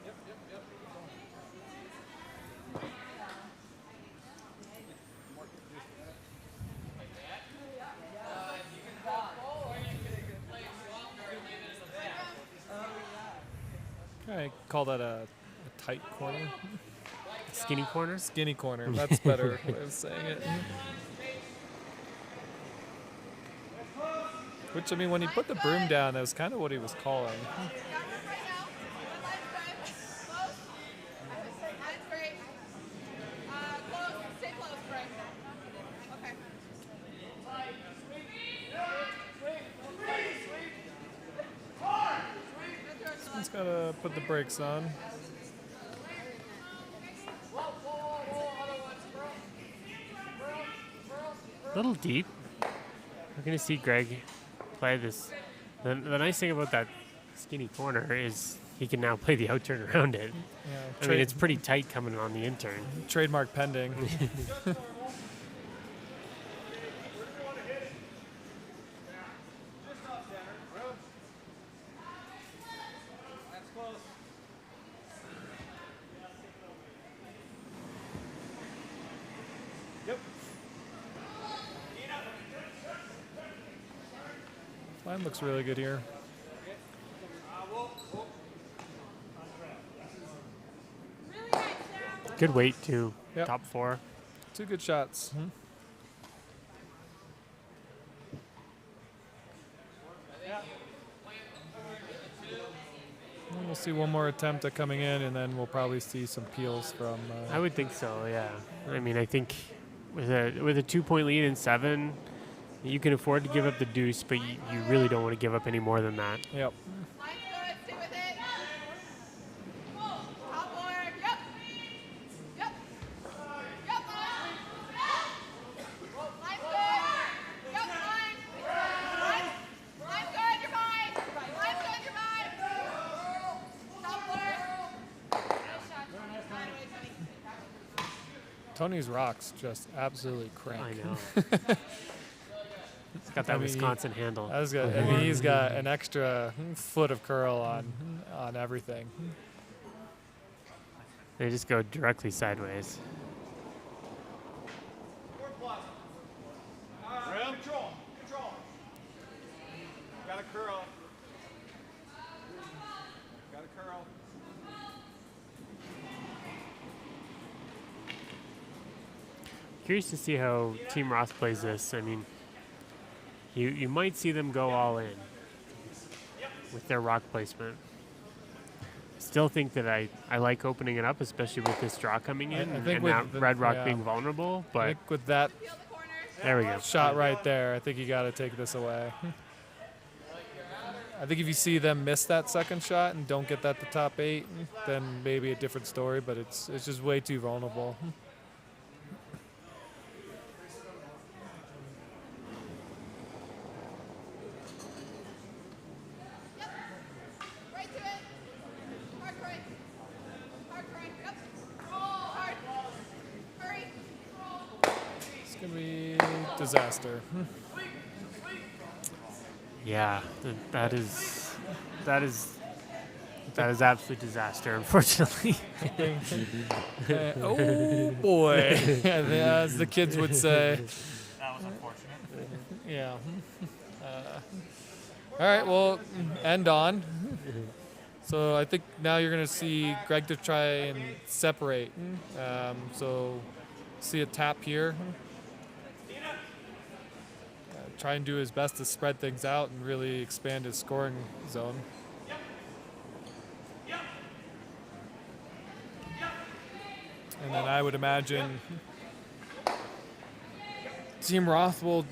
S3: Yep.
S1: I call that a tight corner.
S2: Skinny corner.
S1: Skinny corner. That's better way of saying it. Which, I mean, when he put the broom down, that was kind of what he was calling.
S4: Down right now. One line's good. Close. Line's great. Close. Stay close, Frank. Okay.
S1: He's got to put the brakes on.
S2: A little deep. We're going to see Greg play this. The nice thing about that skinny corner is he can now play the out turn around it.
S1: Yeah,
S2: I mean, it's pretty tight coming on the in turn.
S1: trademark pending.
S3: That's close. Yep.
S1: Line looks really good here.
S4: Really nice, Sarah.
S2: Good weight, too.
S1: Yep.
S2: Top 4.
S1: 2 good shots. We'll see one more attempt at coming in, and then we'll probably see some peels from.
S2: I would think so. Yeah. I mean, I think with a 2-point lead in 7, you can afford to give up the deuce, but you really don't want to give up any more than that.
S1: Yep.
S4: Line's good. Stay with it. Top board. Yep. Yep. Yep. Line's good. Yep. Line's good. You're fine. Line's good. You're fine. Top board. Nice shot.
S1: Tony's rocks just absolutely crank.
S2: I know. It's got that Wisconsin handle.
S1: I mean, he's got an extra foot of curl on everything.
S2: They just go directly sideways.
S3: Control. Control. Got a curl. Got a curl.
S2: Curious to see how Team Roth plays this. I mean, you might see them go all in with their rock placement. Still think that I like opening it up, especially with this draw coming in
S1: I think
S2: and
S1: with
S2: that
S1: the-
S2: red rock
S1: yeah.
S2: being vulnerable.
S1: I
S2: But
S1: think with that
S4: Feel the corners.
S2: there we go.
S1: shot right there, I think you got to take this away. I think if you see them miss that second shot and don't get that to top 8, then maybe a different story. But it's just way too vulnerable.
S4: Right to it. Hard right. Hard right. Yep. Hard. Hurry.
S1: It's gonna be disaster.
S2: Yeah, that is absolute disaster, unfortunately.
S1: Oh boy, as the kids would say.
S5: That was unfortunate.
S1: Yeah. All right, well, end on. So I think now you're going to see Greg to try and separate. So see a tap here. Try and do his best to spread things out and really expand his scoring zone. And then I would imagine Team Roth will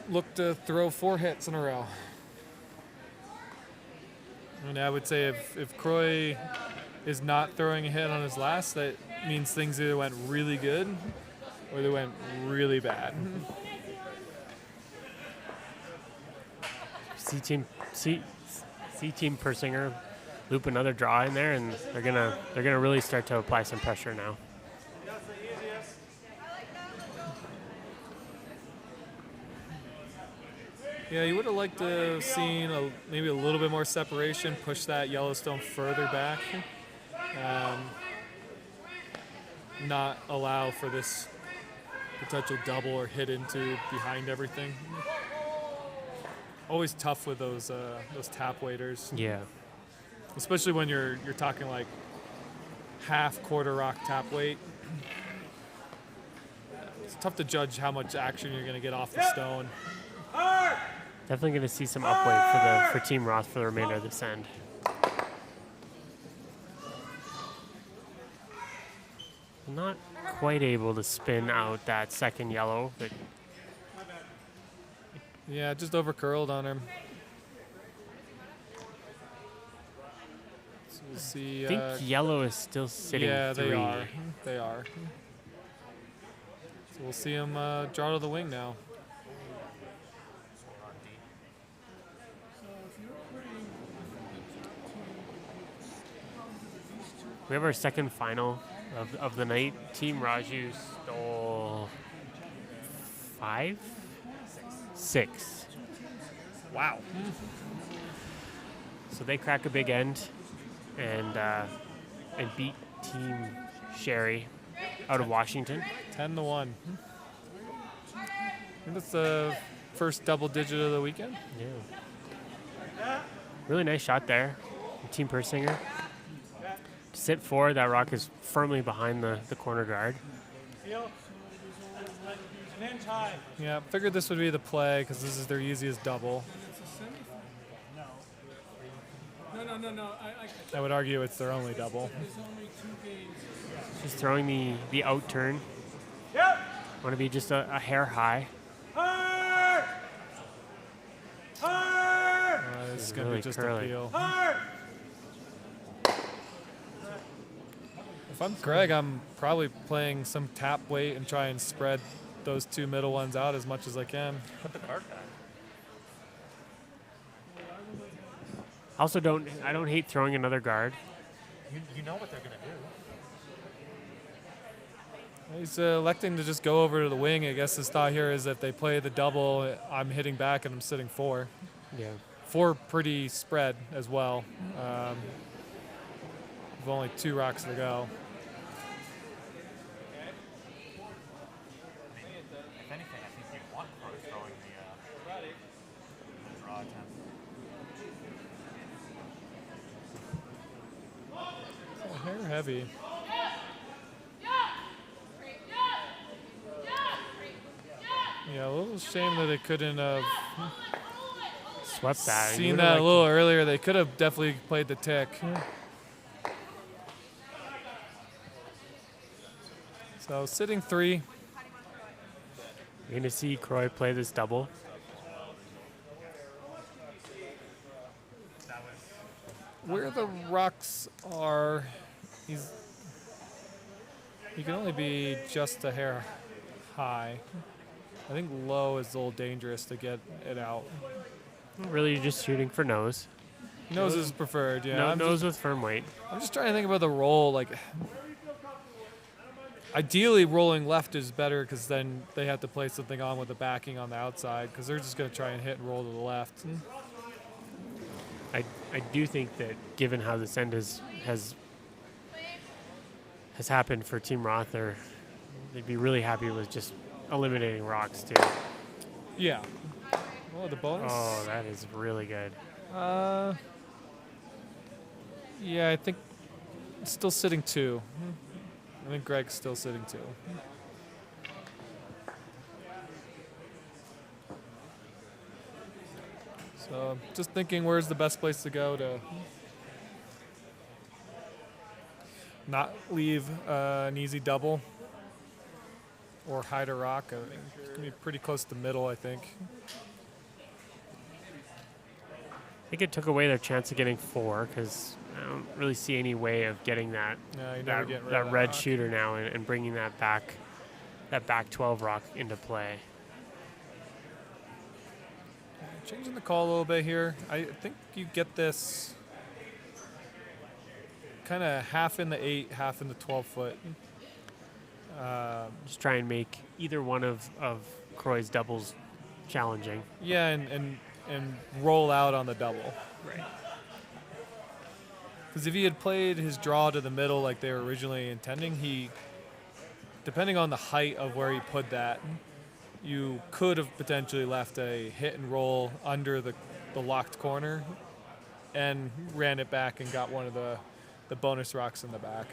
S1: look to throw 4 hits in a row. And I would say if Croy is not throwing a hit on his last, that means things either went really good or they went really bad.
S2: See Team Persinger loop another draw in there, and they're gonna really start to apply some pressure now.
S3: That's the easiest.
S1: Yeah, you would have liked to have seen maybe a little bit more separation, push that Yellowstone further back, not allow for this potential double or hit into behind everything. Always tough with those tap waiters,
S2: Yeah.
S1: especially when you're talking like half quarter rock tap weight. It's tough to judge how much action you're going to get off the stone.
S2: Definitely going to see some upweight for Team Roth for the remainder of this end. Not quite able to spin out that second yellow, but
S1: Yeah, just over curled on him. So we'll see.
S2: I think yellow is still sitting
S1: Yeah,
S2: 3.
S1: they are. They are. So we'll see him draw to the wing now.
S2: We have our second final of the night. Team Raju stole 5? 6.
S1: Wow.
S2: So they crack a big end and beat Team Sherry out of Washington.
S1: 10-1. I think that's the first double digit of the weekend.
S2: Yeah. Really nice shot there, Team Persinger. To sit 4, that rock is firmly behind the corner guard.
S3: Feel. An inch high.
S1: Yeah, figured this would be the play because this is their easiest double.
S3: No,
S1: I would argue it's their only double.
S2: Just throwing the out turn. Want to be just a hair high.
S1: This is going to
S2: really
S1: be just
S2: curly.
S1: a peel. If I'm Greg, I'm probably playing some tap weight and try and spread those two middle ones out as much as I can.
S5: Put the card back.
S2: Also, I don't hate throwing another guard.
S5: You know what they're going to do.
S1: He's electing to just go over to the wing. I guess his thought here is if they play the double, I'm hitting back and I'm sitting 4.
S2: Yeah.
S1: 4 pretty spread as well. With only 2 rocks to go.
S5: If anything, I think you want Crow throwing the draw attempt.
S1: Hair heavy. Yeah, a little shame that they couldn't have
S2: Swept that.
S1: seen that a little earlier. They could have definitely played the tick. So sitting 3.
S2: You're going to see Croy play this double.
S1: Where the rocks are, he can only be just a hair high. I think low is a little dangerous to get it out.
S2: Really, you're just shooting for nose.
S1: Nose is preferred, yeah.
S2: Nose with firm weight.
S1: I'm just trying to think about the roll. Like, ideally, rolling left is better because then they have to play something on with the backing on the outside because they're just going to try and hit and roll to the left.
S2: I do think that given how this end has happened for Team Roth, they'd be really happy with just eliminating rocks too.
S1: Yeah. Oh, the bonus.
S2: Oh, that is really good.
S1: Yeah, I think it's still sitting 2. I think Greg's still sitting 2. So just thinking where's the best place to go to not leave an easy double or hide a rock. It's going to be pretty close to middle, I think.
S2: I think it took away their chance of getting 4 because I don't really see any way of getting that
S1: No, you never get rid of
S2: that
S1: that
S2: red
S1: rock.
S2: shooter now and bringing that back 12 rock into play.
S1: Changing the call a little bit here. I think you get this kind of half in the 8, half in the 12 foot.
S2: Just try and make either one of Croy's doubles challenging.
S1: Yeah, and roll out on the double.
S2: Right.
S1: Because if he had played his draw to the middle like they were originally intending, depending on the height of where he put that, you could have potentially left a hit and roll under the locked corner and ran it back and got one of the bonus rocks in the back.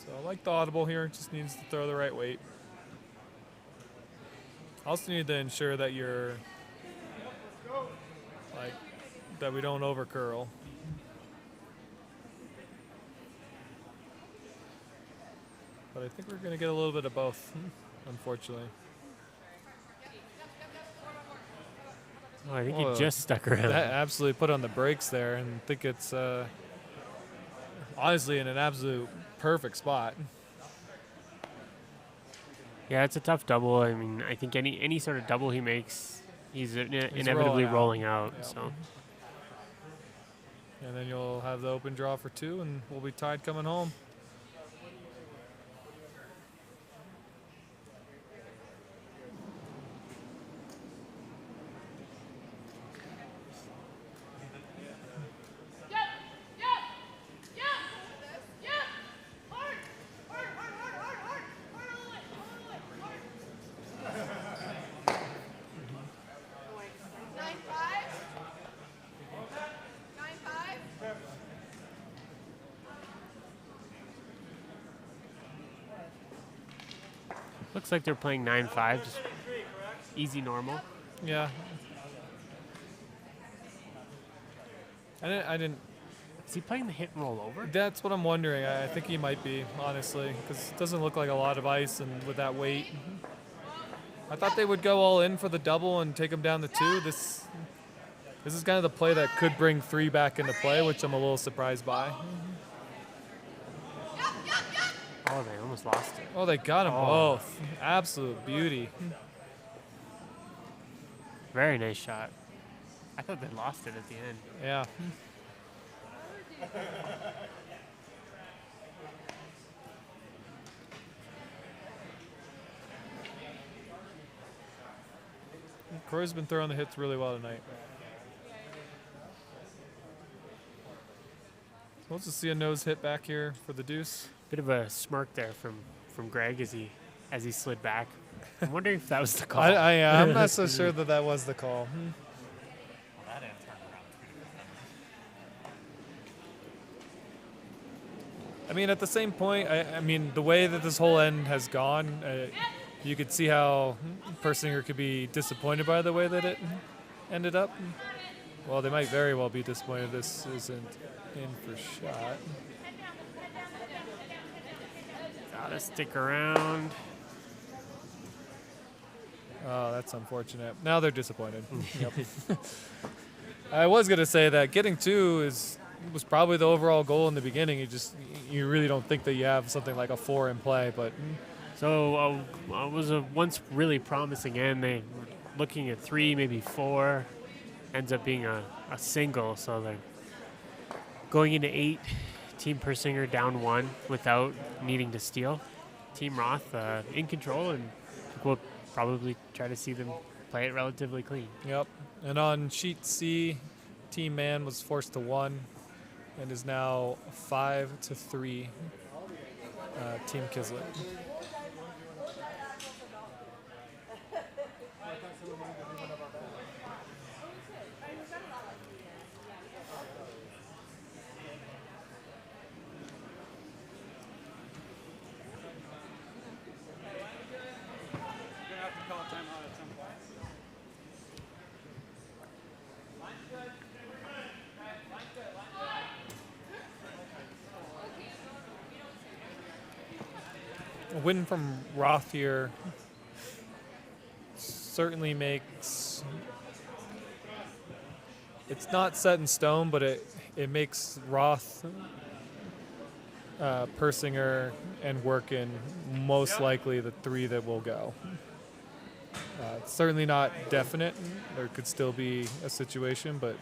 S1: So I like the audible here, just needs to throw the right weight. Also need to ensure that that we don't over curl. But I think we're going to get a little bit of both, unfortunately.
S2: Oh, I think
S1: Whoa.
S2: he just stuck around.
S1: That absolutely put on the brakes there, and I think it's honestly in an absolute perfect spot.
S2: Yeah, it's a tough double. I mean, I think any sort of double he makes, he's inevitably rolling out.
S1: Yep.
S2: So
S1: And then you'll have the open draw for 2, and we'll be tied coming home.
S2: looks like they're playing 9-5. Just easy normal.
S1: Yeah. I didn't.
S2: Is he playing the hit and roll over?
S1: That's what I'm wondering. I think he might be, honestly, because it doesn't look like a lot of ice, and with that weight, I thought they would go all in for the double and take him down to 2. This is kind of the play that could bring 3 back into play, which I'm a little surprised by.
S2: Oh, they almost lost it.
S1: Oh, they got them
S2: Oh.
S1: both. Absolute beauty.
S2: Very nice shot. I thought they lost it at the end.
S1: Yeah. Croy's been throwing the hits really well tonight. We'll just see a nose hit back here for the deuce.
S2: Bit of a smirk there from Greg as he slid back. I'm wondering if that was the call.
S1: I'm not so sure that was the call. I mean, at the same point, I mean, the way that this whole end has gone, you could see how Persinger could be disappointed by the way that it ended up. Well, they might very well be disappointed this isn't in for shot.
S2: Gotta stick around.
S1: Oh, that's unfortunate. Now they're disappointed. Yep. I was going to say that getting 2 was probably the overall goal in the beginning. You really don't think that you have something like a 4 in play, but
S2: So it was a once really promising end. They were looking at 3, maybe 4. Ends up being a single, so they're going into 8. Team Persinger down 1 without needing to steal. Team Roth in control, and we'll probably try to see them play it relatively clean.
S1: yep. And on sheet C, Team Man was forced to 1 and is now 5-3. Team Kislet.
S3: You're gonna have to call a timeout at some point.
S1: A win from Roth here certainly makes. It's not set in stone, but it makes Roth, Persinger, and Workin most likely the 3 that will go. It's certainly not definite. There could still be a situation, but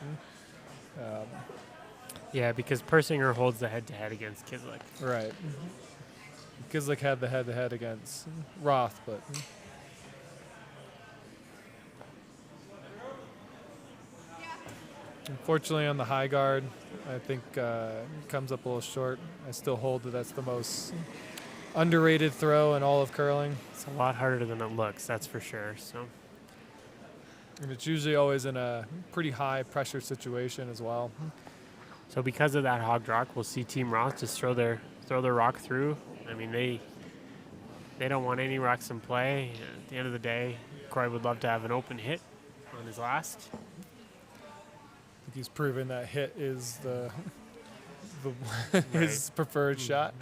S2: Yeah, because Persinger holds the head-to-head against Kislik.
S1: right. Kislik had the head-to-head against Roth, but unfortunately on the high guard, I think comes up a little short. I still hold that that's the most underrated throw in all of curling.
S2: It's a lot harder than it looks, that's for sure. So
S1: And it's usually always in a pretty high pressure situation as well.
S2: So because of that hogged rock, we'll see Team Roth just throw their rock through. I mean, they don't want any rocks in play. At the end of the day, Croy would love to have an open hit on his last.
S1: I think he's proven that hit is the his preferred shot.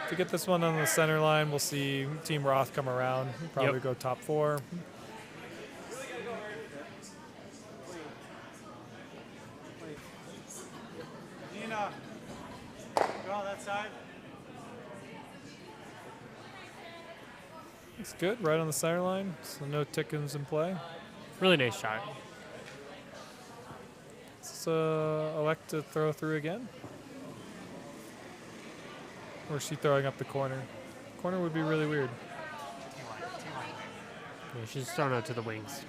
S1: To get this one on the center line, we'll see Team Roth come around, probably
S2: Yep.
S1: go top 4.
S3: Nina, go on that side.
S1: It's good, right on the center line, so no tickings in play.
S2: Really nice shot.
S1: So elect to throw through again? Or is she throwing up the corner? Corner would be really weird.
S2: Yeah, she's thrown out to the wings.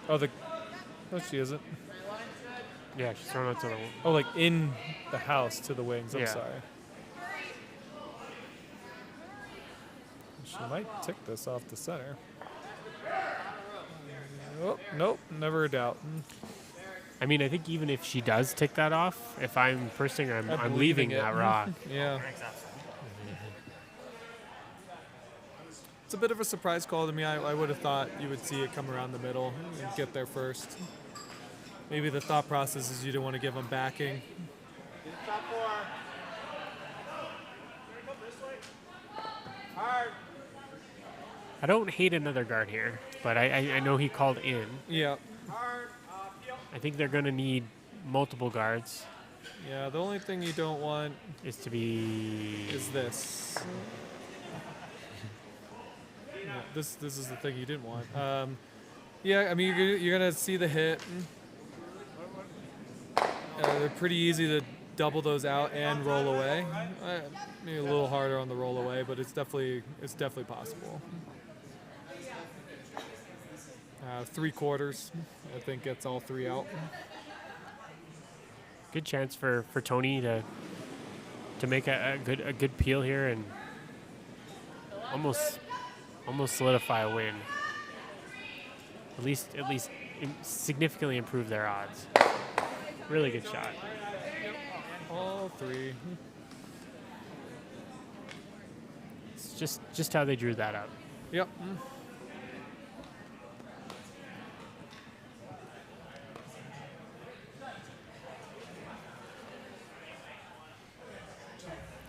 S1: Oh, no, she isn't.
S2: Yeah, she's thrown out to the
S1: Oh, like in the house to the wings. I'm
S2: Yeah.
S1: sorry. She might tick this off the center. Oh, nope, never a doubt.
S2: I mean, I think even if she does take that off, if I'm Persinger, I'm leaving
S1: it.
S2: that Roth.
S1: Yeah. It's a bit of a surprise call to me. I would have thought you would see it come around the middle and get there first. Maybe the thought process is you don't want to give them backing.
S3: Top 4. Come this way. Hard.
S2: I don't hate another guard here, but I know he called in.
S1: Yeah.
S3: Hard. Peel.
S2: I think they're going to need multiple guards.
S1: Yeah, the only thing you don't want
S2: Is to be
S1: is this. Yeah, this is the thing you didn't want. Yeah, I mean, you're going to see the hit. They're pretty easy to double those out and roll away. Maybe a little harder on the roll away, but it's definitely possible. 3/4, I think, gets all 3 out.
S2: good chance for Tony to make a good peel here and almost solidify a win. At least significantly improve their odds. Really good shot.
S1: All 3.
S2: It's just how they drew that up.
S1: Yep.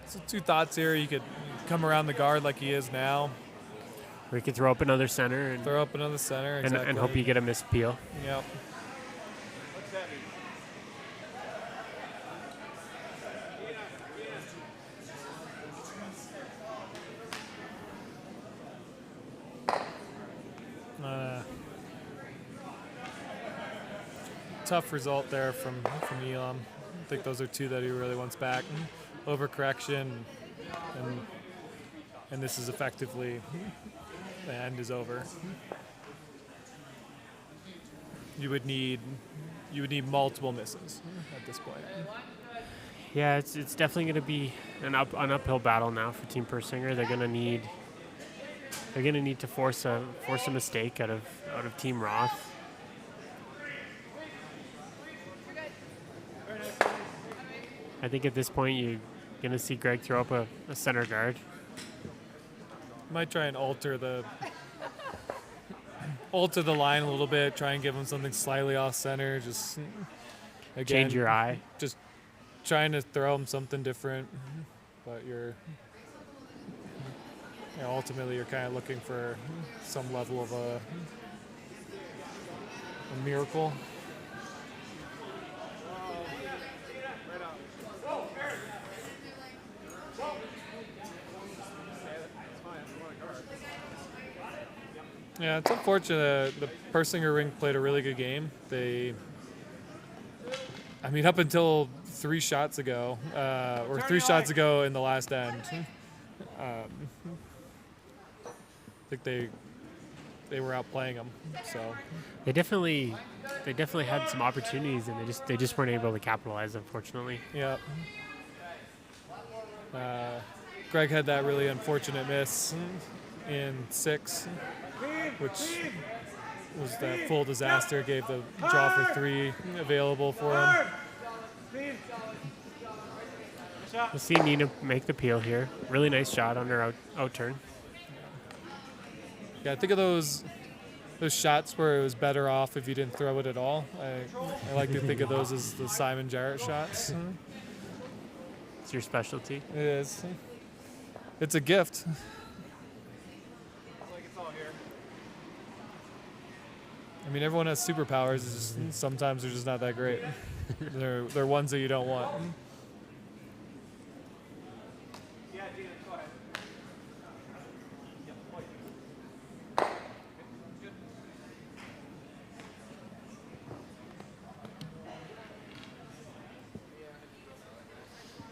S1: So 2 thoughts here. You could come around the guard like he is now.
S2: Or you could throw up another center and
S1: Throw up another center. Exactly.
S2: and hope you get a missed peel.
S1: Yep.
S3: What's that mean?
S1: Tough result there from Elam. I think those are 2 that he really wants back. Overcorrection, and this is effectively the end is over. You would need multiple misses at this point.
S2: Yeah, it's definitely going to be an uphill battle now for Team Persinger. They're going to need to force a mistake out of Team Roth. I think at this point you're going to see Greg throw up a center guard.
S1: Might try and alter the line a little bit. Try and give him something slightly off center. Just again,
S2: Change your eye.
S1: Just trying to throw him something different, but ultimately you're kind of looking for some level of a miracle. Yeah, it's unfortunate. The Persinger ring played a really good game. Up until 3 shots ago, or 3 shots ago in the last end, I think they were outplaying them. So
S2: They definitely had some opportunities and they just weren't able to capitalize, unfortunately.
S1: yeah. Greg had that really unfortunate miss in 6, which was that full disaster. Gave the draw for 3 available for him.
S2: We'll see Nina make the peel here. Really nice shot on her out turn.
S1: Yeah, I think of those shots where it was better off if you didn't throw it at all. I like to think of those as the Simon Jarrett shots.
S2: It's your specialty.
S1: It is. It's a gift. I mean, everyone has superpowers. It's just sometimes they're just not that great. They're ones that you don't want.
S3: Yeah, Gina, go ahead.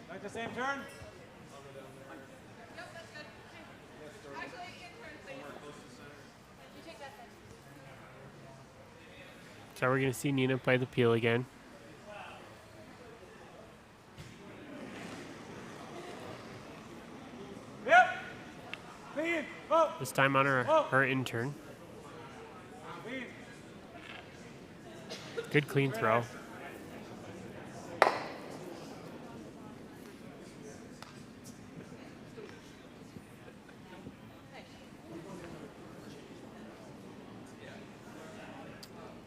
S3: Like the same turn?
S4: Yep, that's good. Actually, intern, please. You take that then.
S2: So we're going to see Nina play the peel again.
S3: Yep. Clean. Oh.
S2: This time on her intern.
S3: Clean.
S2: Good clean throw.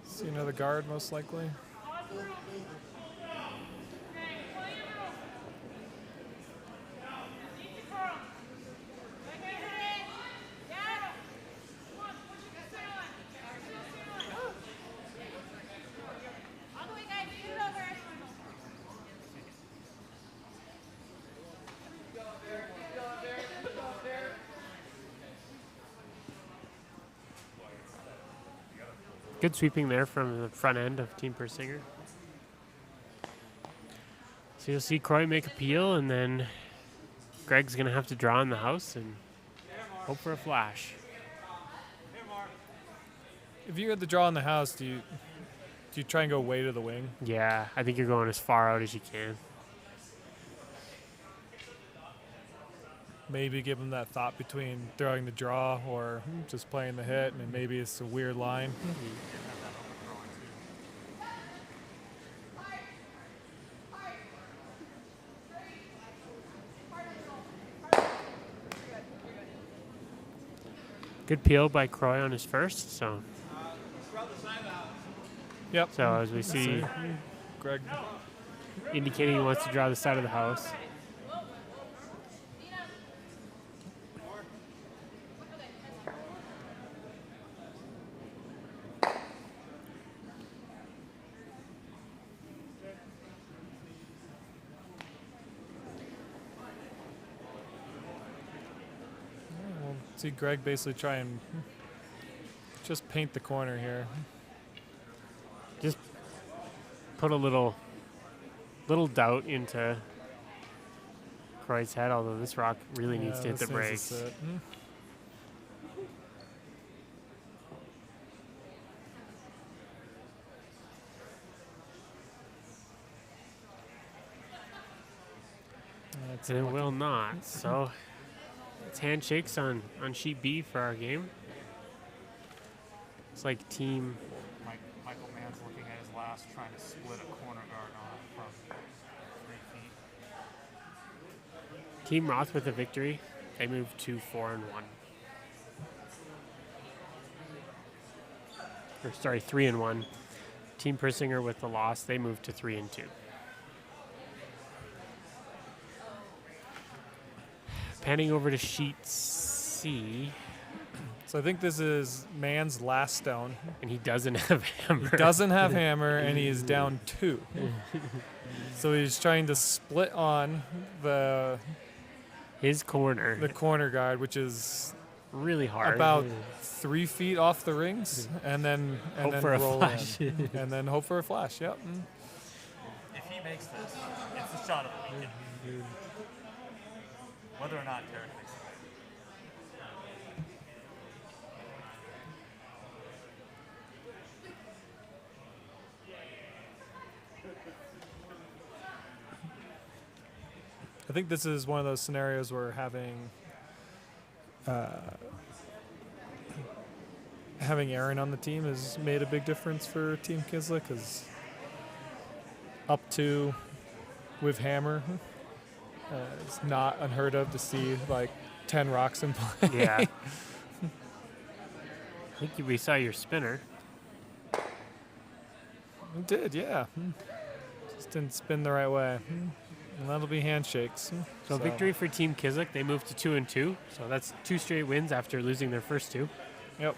S1: See another guard, most likely.
S4: All the way, guys. Get it over.
S2: Good sweeping there from the front end of Team Persinger. So you'll see Croy make a peel, and then Greg's going to have to draw in the house and hope for a flash.
S1: If you had the draw in the house, do you try and go way to the wing?
S2: Yeah, I think you're going as far out as you can.
S1: Maybe give them that thought between throwing the draw or just playing the hit, and maybe it's a weird line.
S2: Good peel by Croy on his first. So
S1: Yep.
S2: as we see,
S1: Greg.
S2: indicating he wants to draw the side of the house.
S1: We'll see Greg basically try and just paint the corner here.
S2: Just put a little doubt into Croy's head, although this rock really needs to hit the
S1: this needs to
S2: brakes.
S1: sit. That's
S2: And it will not. So it's handshakes on sheet B for our game. It's like team
S5: Michael Mann's looking at his last, trying to split a corner guard on from 3 feet.
S2: Team Roth with a victory. They move to 4-1. Or sorry, 3-1. Team Persinger with the loss. They move to 3-2. Panning over to sheet C,
S1: So I think this is Mann's last stone.
S2: and he doesn't have hammer.
S1: He doesn't have hammer, and he is down 2. So he's trying to split on
S2: His corner.
S1: the corner guard, which is
S2: Really hard.
S1: about 3 feet off the rings, and then
S2: Hope
S1: then
S2: for a
S1: roll
S2: flash.
S1: in, and then hope for a flash. Yep.
S5: If he makes this, it's the shot of the weekend. Whether or not Derek makes it.
S1: I think this is one of those scenarios where having Aaron on the team has made a big difference for Team Kislev, because up 2 with hammer, it's not unheard of to see like 10 rocks in play.
S2: Yeah. I think we saw your spinner.
S1: It did, yeah. Just didn't spin the right way. And that'll be handshakes.
S2: So victory for Team Kislev. They move to 2-2. So that's 2 straight wins after losing their first 2.
S1: Yep.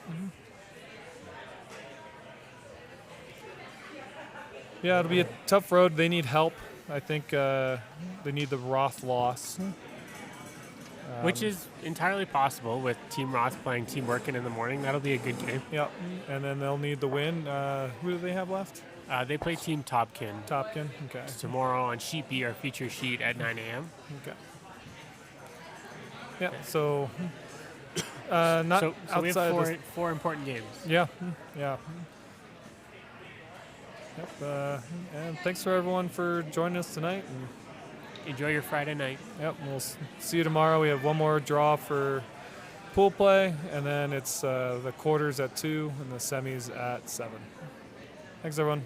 S1: Yeah, it'll be a tough road. They need help. I think they need the Roth loss.
S2: Which is entirely possible with Team Roth playing Team Workin in the morning. That'll be a good game.
S1: Yep. And then they'll need the win. Who do they have left?
S2: They play Team Topkin
S1: Topkin. Okay.
S2: tomorrow on Sheet B, our feature sheet at 9 a.m.
S1: Okay. Yeah. So not
S2: So we
S1: outside.
S2: have
S1: this-
S2: four important games.
S1: Yeah. Yeah. Yep. And thanks for everyone for joining us tonight. And
S2: Enjoy your Friday night.
S1: yep. We'll see you tomorrow. We have one more draw for pool play, and then it's the quarters at 2 and the semis at 7. Thanks, everyone.